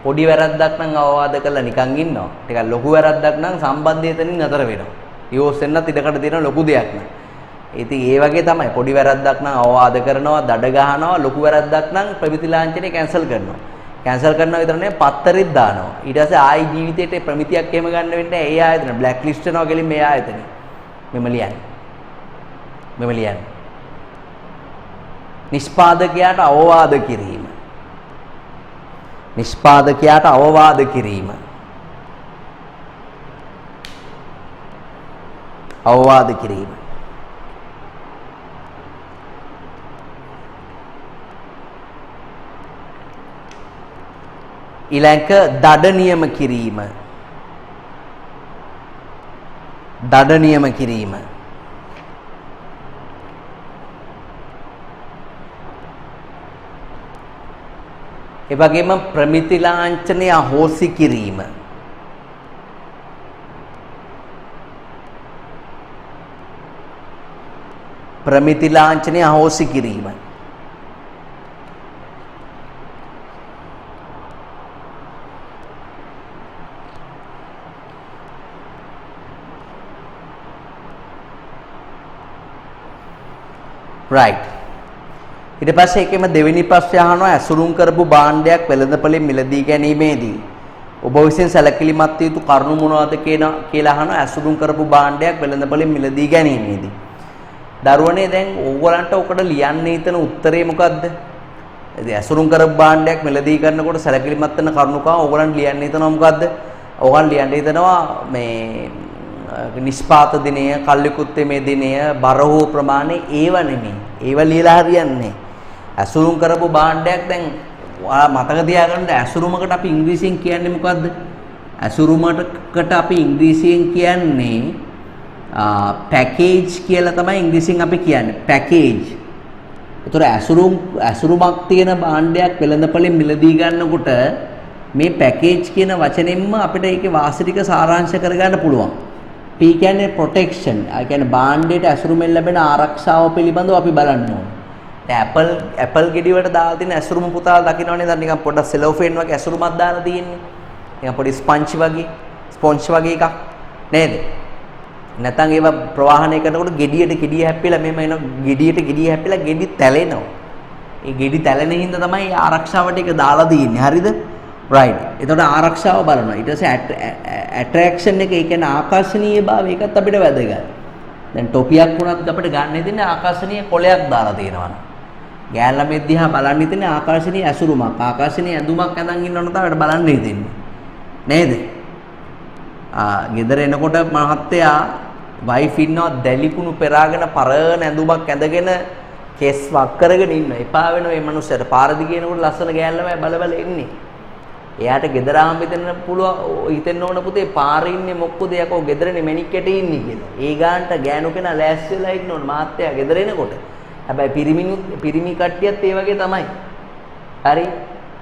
පොඩි වැරද්දක් නම් අවවාද කරලා නිකන් ඉන්නවා. ටිකක් ලොකු වැරද්දක් නම් සම්බන්ධය එතනින් නතර වෙනවා. ඊවොස් වෙන්නත් ඉඩකඩ තියෙන ලොකු දෙයක් නෑ. ඉතින් ඒ වගේ තමයි පොඩි වැරද්දක් නම් අවවාද කරනවා, දඩ ගහනවා, ලොකු වැරද්දක් නම් ප්‍රමිති ලාංඡනය කැන්සල් කරනවා. කැන්සල් කරනවා විතර නෙවෙයි පත්තරෙත් දානවා. ඊට පස්සේ ආයි ජීවිතේට ප්‍රමිතියක් එහෙම ගන්න වෙන්නේ නැහැ. ඒ ආයතන බ්ලැක් ලිස්ට් වෙනවා කියලා මේ ආයතනේ. මෙම ලියන්නේ. නිෂ්පාදකයාට අවවාද කිරීම. නිෂ්පාදකයාට අවවාද කිරීම. අවවාද කිරීම. ඊළඟ දඩ නියම කිරීම. දඩ නියම කිරීම. ඒ වගේම ප්‍රමිති ලාංඡනය අහෝසි කිරීම. ප්‍රමිති ලාංඡනය අහෝසි කිරීම. right. ඊට පස්සේ ඒකෙම දෙවෙනි ප්‍රශ්නය අහනවා ඇසුරුම් කරපු භාණ්ඩයක් වෙළඳපොලේ මිලදී ගැනීමේදී ඔබ විසින් සැලකිලිමත් යුතු කරුණු මොනවද කියලා අහනවා ඇසුරුම් කරපු භාණ්ඩයක් වෙළඳපොලේ මිලදී ගැනීමේදී. දරුවනේ දැන් ඕගොල්ලන්ට ඔකට ලියන්න හිතන උත්තරේ මොකද්ද? ඉතින් ඇසුරුම් කරපු භාණ්ඩයක් මිලදී කරනකොට සැලකිලිමත් වෙන කරුණු කා ඕගොල්ලන් ලියන්න හිතනවා මොකද්ද? ඕගොල්ලන් ලියන්න හිතනවා මේ නිෂ්පාත දිනය, කල්ලිකුත්තේ දිනය, බර හෝ ප්‍රමාණය ඒව නෙමෙයි. ඒව ලියලා හරියන්නේ. ඇසුරුම් කරපු භාණ්ඩයක් දැන් ඔයාලා මතක තියාගන්න ඇසුරුමකට අපි ඉංග්‍රීසියෙන් කියන්නේ මොකද්ද? ඇසුරුමකට අපි ඉංග්‍රීසියෙන් කියන්නේ පැකේජ් කියලා තමයි ඉංග්‍රීසියෙන් අපි කියන්නේ. පැකේජ්. ඒතර ඇසුරුමක් තියෙන භාණ්ඩයක් වෙළඳපොලෙන් මිලදී ගන්නකොට මේ පැකේජ් කියන වචනෙන්ම අපිට ඒකේ වාසිතික සාරාංශ කරගන්න පුළුවන්. P කියන්නේ ප්‍රොටෙක්ෂන්. ඒ කියන්නේ භාණ්ඩයට ඇසුරුමෙන් ලැබෙන ආරක්ෂාව පිළිබඳව අපි බලන්න ඕනේ. දැන් ඇපල් ගෙඩි වලට දාලා තියෙන ඇසුරුම පුතාලා දකින්නවනේ දැන් නිකන් පොඩ්ඩක් සෙලෝෆේන් වගේ ඇසුරුමක් දාලා තියෙන්නේ. නිකන් පොඩි ස්පන්ජ් වගේ එකක් නේද? නැත්නම් ඒව ප්‍රවාහණය කරනකොට ගෙඩිය හැප්පිලා මෙහෙම එන ගෙඩිය හැප්පිලා ගෙඩි තැලෙනවා. ඒ ගෙඩි තැලෙන හින්දා තමයි ආරක්ෂාවට ඒක දාලා තියෙන්නේ. හරිද? right. එතකොට ආරක්ෂාව බලනවා. ඊට පස්සේ ඇට්‍රැක්ෂන් එක ඒ කියන්නේ ආකර්ෂණීයභාවය ඒකත් අපිට වැදගත්. දැන් ටොපියක් වුණත් අපිට ගන්න ඉතින්නේ ආකර්ෂණීය කොලයක් දාලා තියෙනවා. ගෑන් ළමයි දිහා බලන්න ඉතින්නේ ආකර්ෂණීය ඇසුරුමක්, ආකර්ෂණීය ඇඳුමක් අඳන් ඉන්නවනම් තමයි බලන්න ඉතින්නේ. නේද? ගෙදර එනකොට මහත්තයා වයිෆ් ඉන්නවා දැලිකුණු පෙරාගෙන පරණ ඇඳුමක් ඇඳගෙන කෙස් වක් කරගෙන ඉන්නවා. එපා වෙනවා මේ මනුස්සයාට. පාර දිගේ යනකොට ලස්සන ගෑන් ළමයි බල එන්නේ. එයාට ගෙදර ආම් හිතෙන්න ඕන පුතේ පාරේ ඉන්නේ මොකද යකෝ ගෙදරනේ මැණික් කැටේ ඉන්නේ කියලා. ඒ ගානට ගෑනු කෙනා ලෑස්ති වෙලා ඉන්න ඕන මහත්තයා ගෙදර එනකොට. හැබැයි පිරිමි කට්ටියත් ඒ වගේ තමයි. හරි.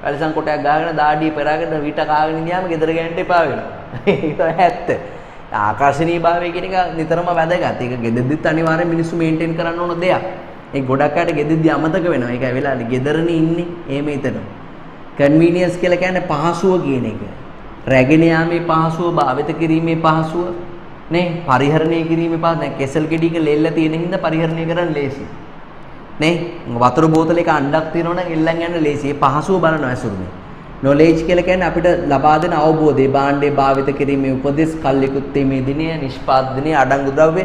කලිසම් කොටයක් ගාගෙන දාඩිය පෙරාගෙන විට කාගෙන ඉඳියාම ගෙදර ගෑනට එපා වෙනවා. ඒක තමයි ඇත්ත. ආකර්ෂණීයභාවය කියන එක නිතරම වැදගත්. ඒක ගෙදෙද්දිත් අනිවාර්යෙන් මිනිස්සු මේන්ටේන් කරන්න ඕන දෙයක්. ඒ ගොඩක් අයට ගෙදෙද්දි අමතක වෙනවා. ඒකයි වෙලාවේ ගෙදරනේ ඉන්නේ. එහෙම හිතනවා. කන්වීනියන්ස් කියලා කියන්නේ පහසුව කියන එක. රැගෙන යාමේ පහසුව, භාවිත කිරීමේ පහසුව, නේ? පරිහරණය කිරීමේ පහසුව. දැන් කෙසල් ගෙඩියක ලෙල්ල තියෙන හින්දා පරිහරණය කරන්න ලේසි. නේ? වතුර බෝතලයක අණ්ඩක් තියෙනවා නම් එල්ලන් යන්න ලේසි. ඒ පහසුව බලනවා ඇසුරුනේ. නොලෙජ් කියලා කියන්නේ අපිට ලබා දෙන අවබෝධය, භාණ්ඩේ භාවිත කිරීමේ උපදෙස්, කල්ලිකුත්තේ දිනය, නිෂ්පාදනයේ අඩංගු ද්‍රව්‍ය.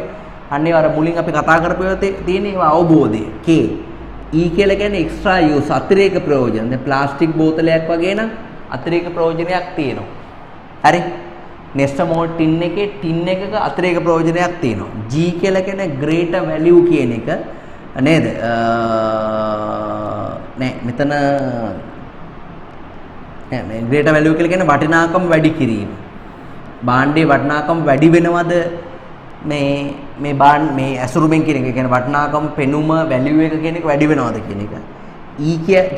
අන්නේ අර මුලින් අපි කතා කරපුවා තියෙන ඒවා අවබෝධය. K E කියලා කියන්නේ එක්ස්ට්‍රා යූස් අතිරේක ප්‍රයෝජන. දැන් ප්ලාස්ටික් බෝතලයක් වගේ නම් අතිරේක ප්‍රයෝජනයක් තියෙනවා. හරි. නෙස්ටමෝල් ටින් එකේ ටින් එකක අතිරේක ප්‍රයෝජනයක් තියෙනවා. G කියලා කියන්නේ greater value කියන එක නේද? නෑ මෙතන නෑ greater value කියලා කියන්නේ වටිනාකම වැඩි කිරීම. භාණ්ඩේ වටිනාකම වැඩි වෙනවද? මේ ඇසුරුමෙන් කියන එක කියන්නේ වටිනාකම පෙනුම වැලියු එක කියන එක වැඩි වෙනවද කියන එක.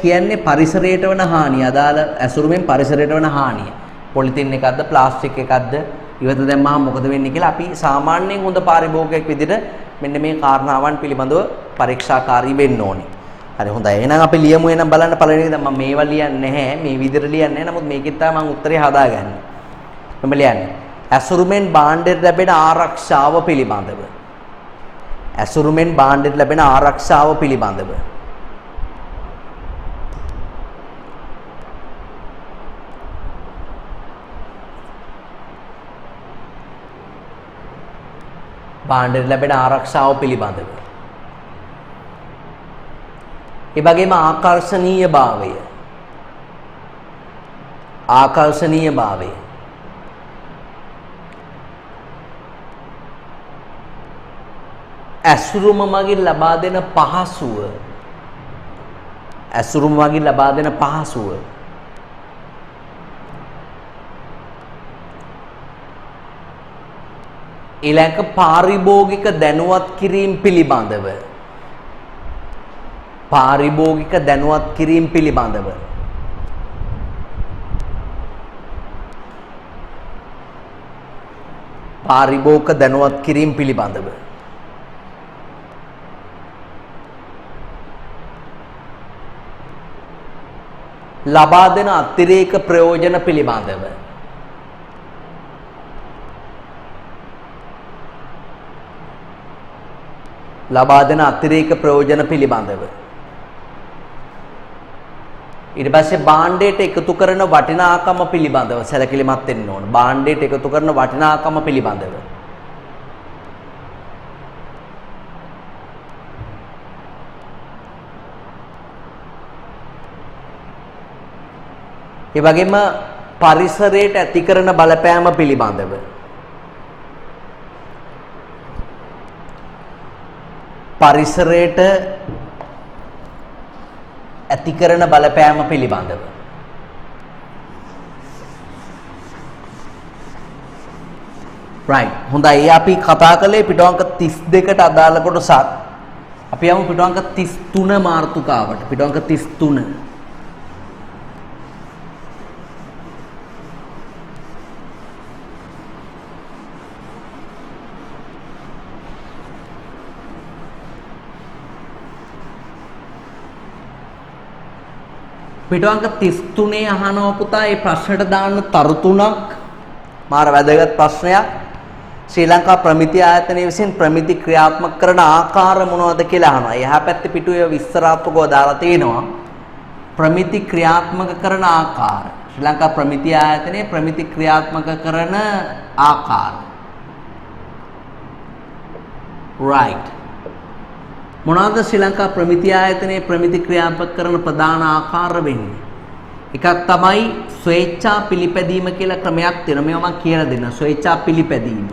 කියන්නේ පරිසරයට වන හානිය. අදාළ ඇසුරුමෙන් පරිසරයට වන හානිය. පොලිතින් එකක්ද ප්ලාස්ටික් එකක්ද ඉවත දැම්මහම මොකද වෙන්නේ කියලා අපි සාමාන්‍යයෙන් හොඳ පාරිභෝගිකයෙක් විදිහට මෙන්න මේ කාරණාවන් පිළිබඳව පරීක්ෂාකාරී වෙන්න ඕනේ. හරි හොඳයි. එහෙනම් අපි ලියමු එහෙනම් බලන්න පළවෙනි එක මම මේවා ලියන්නේ නැහැ. මේ විදිහට ලියන්නේ නැහැ. නමුත් මේකෙත් තමයි මම උත්තරේ හදාගන්නේ. මම ලියන්නේ. ඇසුරුමෙන් භාණ්ඩයට ලැබෙන ආරක්ෂාව පිළිබඳව. ඇසුරුමෙන් භාණ්ඩයට ලැබෙන ආරක්ෂාව පිළිබඳව. භාණ්ඩයට ලැබෙන ආරක්ෂාව පිළිබඳව. ඒ වගේම ආකර්ෂණීයභාවය. ආකර්ෂණීයභාවය. ඇසුරුම මගින් ලබා දෙන පහසුව. ඇසුරුම මගින් ලබා දෙන පහසුව. ඊළඟ පාරිභෝගික දැනුවත් කිරීම පිළිබඳව. පාරිභෝගික දැනුවත් කිරීම පිළිබඳව. පාරිභෝගික දැනුවත් කිරීම පිළිබඳව. ලබා දෙන අතිරේක ප්‍රයෝජන පිළිබඳව. ලබා දෙන අතිරේක ප්‍රයෝජන පිළිබඳව. ඊට පස්සේ භාණ්ඩයට එකතු කරන වටිනාකම පිළිබඳව සැලකිලිමත් වෙන්න ඕන. භාණ්ඩයට එකතු කරන වටිනාකම පිළිබඳව. ඒ වගේම පරිසරයට ඇති කරන බලපෑම පිළිබඳව. පරිසරයට ඇති කරන බලපෑම පිළිබඳව. right හොඳයි. අපි කතා කළේ පිටුවංක 32ට අදාළ කොටසක්. අපි යමු පිටුවංක 33 මාතෘකාවට. පිටුවංක 33. පිටුවංක 33 අහනවා පුතා. මේ ප්‍රශ්නට දාන්න තරු තුනක්. මාර වැදගත් ප්‍රශ්නයක්. ශ්‍රී ලංකා ප්‍රමිති ආයතනය විසින් ප්‍රමිති ක්‍රියාත්මක කරන ආකාර මොනවද කියලා අහනවා. එහා පැත්තේ පිටුවේ විස්තරාත්මකව දාලා තියෙනවා. ප්‍රමිති ක්‍රියාත්මක කරන ආකාර. ශ්‍රී ලංකා ප්‍රමිති ආයතනයේ ප්‍රමිති ක්‍රියාත්මක කරන ආකාර. right. මොනවාද ශ්‍රී ලංකා ප්‍රමිති ආයතනයේ ප්‍රමිති ක්‍රියාත්මක කරන ප්‍රධාන ආකාර වෙන්නේ? එකක් තමයි ස්වේච්ඡා පිළිපැදීම කියලා ක්‍රමයක් තියෙනවා. මේවා මම කියලා දෙන්නම්. ස්වේච්ඡා පිළිපැදීම.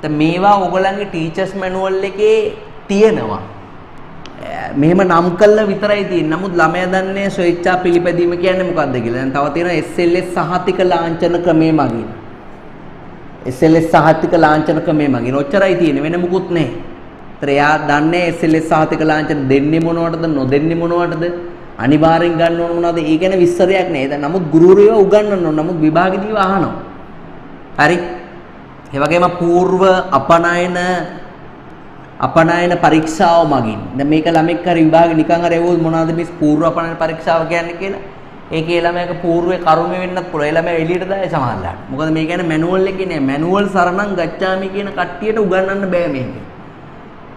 දැන් මේවා ඔයගොල්ලන්ගේ ටීචර්ස් මැනුවල් එකේ තියෙනවා. මෙහෙම නම් කළා විතරයි තියෙන්නේ. නමුත් ළමයා දන්නේ ස්වේච්ඡා පිළිපැදීම කියන්නේ මොකක්ද කියලා. දැන් තව තියෙනවා SLS සහතික ලාංඡන ක්‍රමයේ මගින්. SLS සහතික ලාංඡන ක්‍රමයේ මගින්. ඔච්චරයි තියෙන්නේ. වෙන මොකුත් නැහැ. ත්‍රයා දන්නේ SLS සහතික ලාංඡන දෙන්නේ මොනවටද නොදෙන්නේ මොනවටද අනිවාර්යෙන් ගන්න ඕන මොනවද ඒ ගැන විස්තරයක් නෑ. දැන් නමුත් ගුරුවරයෝ උගන්වන්න ඕන. නමුත් විභාගෙදීව අහනවා. හරි. ඒ වගේම పూర్ව අපනයන පරීක්ෂාව මගින්. දැන් මේක ළමෙක් හරි විභාගෙ නිකන් හරි එවුවොත් මොනවද මේ పూర్ව අපනයන පරීක්ෂාව කියන්නේ කියලා. ඒකේ ළමයාගේ పూర్වේ කර්ම වෙන්නත් පුළුවන්. ඒ ළමයා එළියට දායි සමහරලාට. මොකද මේ කියන්නේ මැනුවල් එකේ නෑ. මැනුවල් සරණං ගච්ඡාමි කියන කට්ටියට උගන්වන්න බෑ මේක.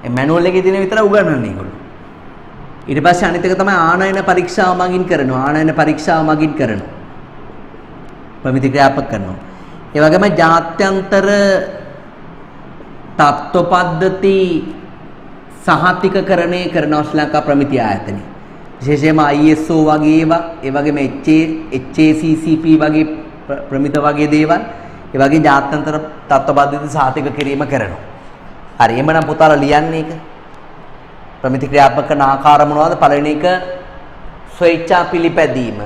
ඒ මැනුවල් එකේ තියෙන විතර උගන්වන්නේ ඒගොල්ලෝ. ඊට පස්සේ අනිත් එක තමයි ආනයන පරීක්ෂාව මගින් කරනවා. ආනයන පරීක්ෂාව මගින් කරනවා. ප්‍රමිති ක්‍රියාත්මක කරනවා. ඒ වගේම ජාත්‍යන්තර තත්ත්ව පද්ධති සහතිකකරණය කරනවා ශ්‍රී ලංකා ප්‍රමිති ආයතනය. විශේෂයෙන්ම ISO වගේ ඒවා, ඒ වගේම HACCP වගේ ප්‍රමිත වගේ දේවල්, ඒ වගේ ජාත්‍යන්තර තත්ත්ව පද්ධති සහතික කිරීම කරනවා. හරි. එhmenan පුතාලා ලියන්නේ ඒක. ප්‍රමිති ක්‍රියාත්මක කරන ආකාර මොනවද? පළවෙනි එක ස්වේච්ඡා පිළිපැදීම.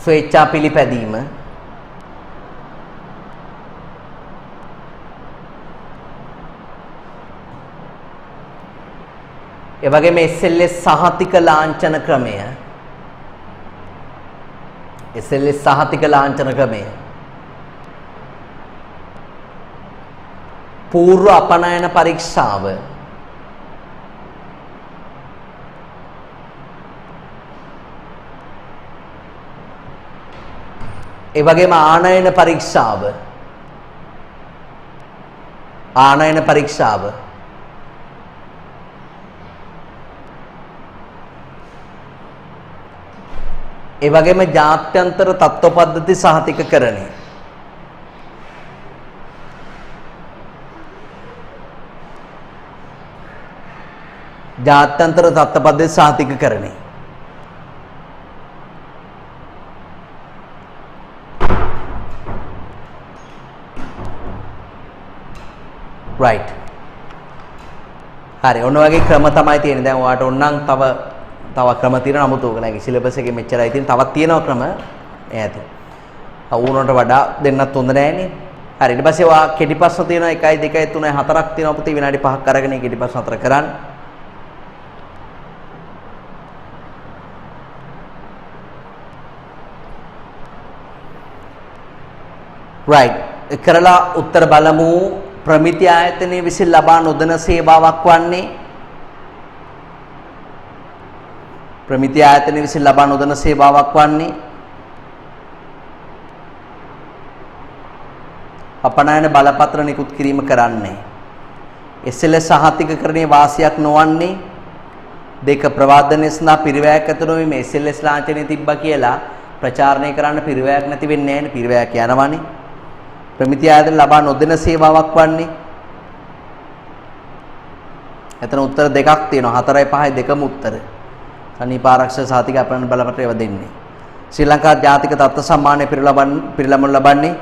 ස්වේච්ඡා පිළිපැදීම. ඒ වගේම SLS සහතික ලාංඡන ක්‍රමය. SLS සහතික ලාංඡන ක්‍රමය. පූර්ව අපනයන පරීක්ෂාව. ඒ වගේම ආනයන පරීක්ෂාව. ආනයන පරීක්ෂාව. ඒ වගේම ජාත්‍යන්තර තත්ත්ව පද්ධති සහතිකකරණය. ජාත්‍යන්තර තත්ත්ව පද්ධති සහතිකකරණය. right. හරි ඔන්න වගේ ක්‍රම තමයි තියෙන්නේ. දැන් ඔයාලට ඕනනම් තව ක්‍රම තියෙනවා. නමුත් ඕගලගේ සිලබස් එකේ මෙච්චරයි තියෙන්නේ. තවත් තියෙනවා ක්‍රම ඈත. අවුනට වඩා දෙන්නත් හොඳ නෑනේ. හරි ඊට පස්සේ ඔයා කෙටි ප්‍රශ්න තියෙනවා 1 2 3 4ක් තියෙනවා පුතේ. විනාඩි 5ක් අරගෙන කෙටි ප්‍රශ්න 4 කරන්න. right. කරලා උත්තර බලමු. ප්‍රමිති ආයතනයේ විසින් ලබා නොදෙන සේවාවක් වන්නේ ප්‍රමිති ආයතනයේ විසින් ලබා නොදෙන සේවාවක් වන්නේ අපනයන බලපත්‍ර නිකුත් කිරීම කරන්නේ. SLS සහතිකකරණයේ වාසියක් නොවන්නේ 2 ප්‍රවාදනයේ සඳහා පිරිවැයක් ඇතුළු මේ SLS ලාංඡනය තිබ්බා කියලා ප්‍රචාරණය කරන්න පිරිවැයක් නැති වෙන්නේ නැහැ නේ. පිරිවැයක් යනවනේ. ප්‍රමිති ආයතන ලබා නොදෙන සේවාවක් වන්නේ. එතන උත්තර දෙකක් තියෙනවා. 4යි 5යි දෙකම උත්තර. සනීප ආරක්ෂක සහතික අපනයන බලපත්‍රය ඒවා දෙන්නේ. ශ්‍රී ලංකා ජාතික තත්ත්ව සම්මානය පිරිනමනු ලබන්නේ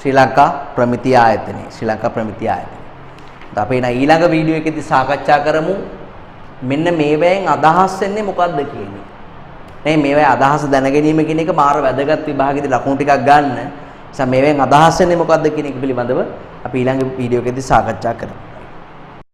ශ්‍රී ලංකා ප්‍රමිති ආයතනයේ. ශ්‍රී ලංකා ප්‍රමිති ආයතනය. අපි ඊළඟ වීඩියෝ එකේදී සාකච්ඡා කරමු මෙන්න මේවෙන් අදහස් වෙන්නේ මොකක්ද කියන්නේ. නේ මේවයි අදහස දැන ගැනීම කියන එක මාර වැදගත් විභාගෙදී ලකුණු ටිකක් ගන්න. මේවෙන් අදහස් වෙන්නේ මොකක්ද කියන එක පිළිබඳව අපි ඊළඟ වීඩියෝ එකේදී සාකච්ඡා කරමු.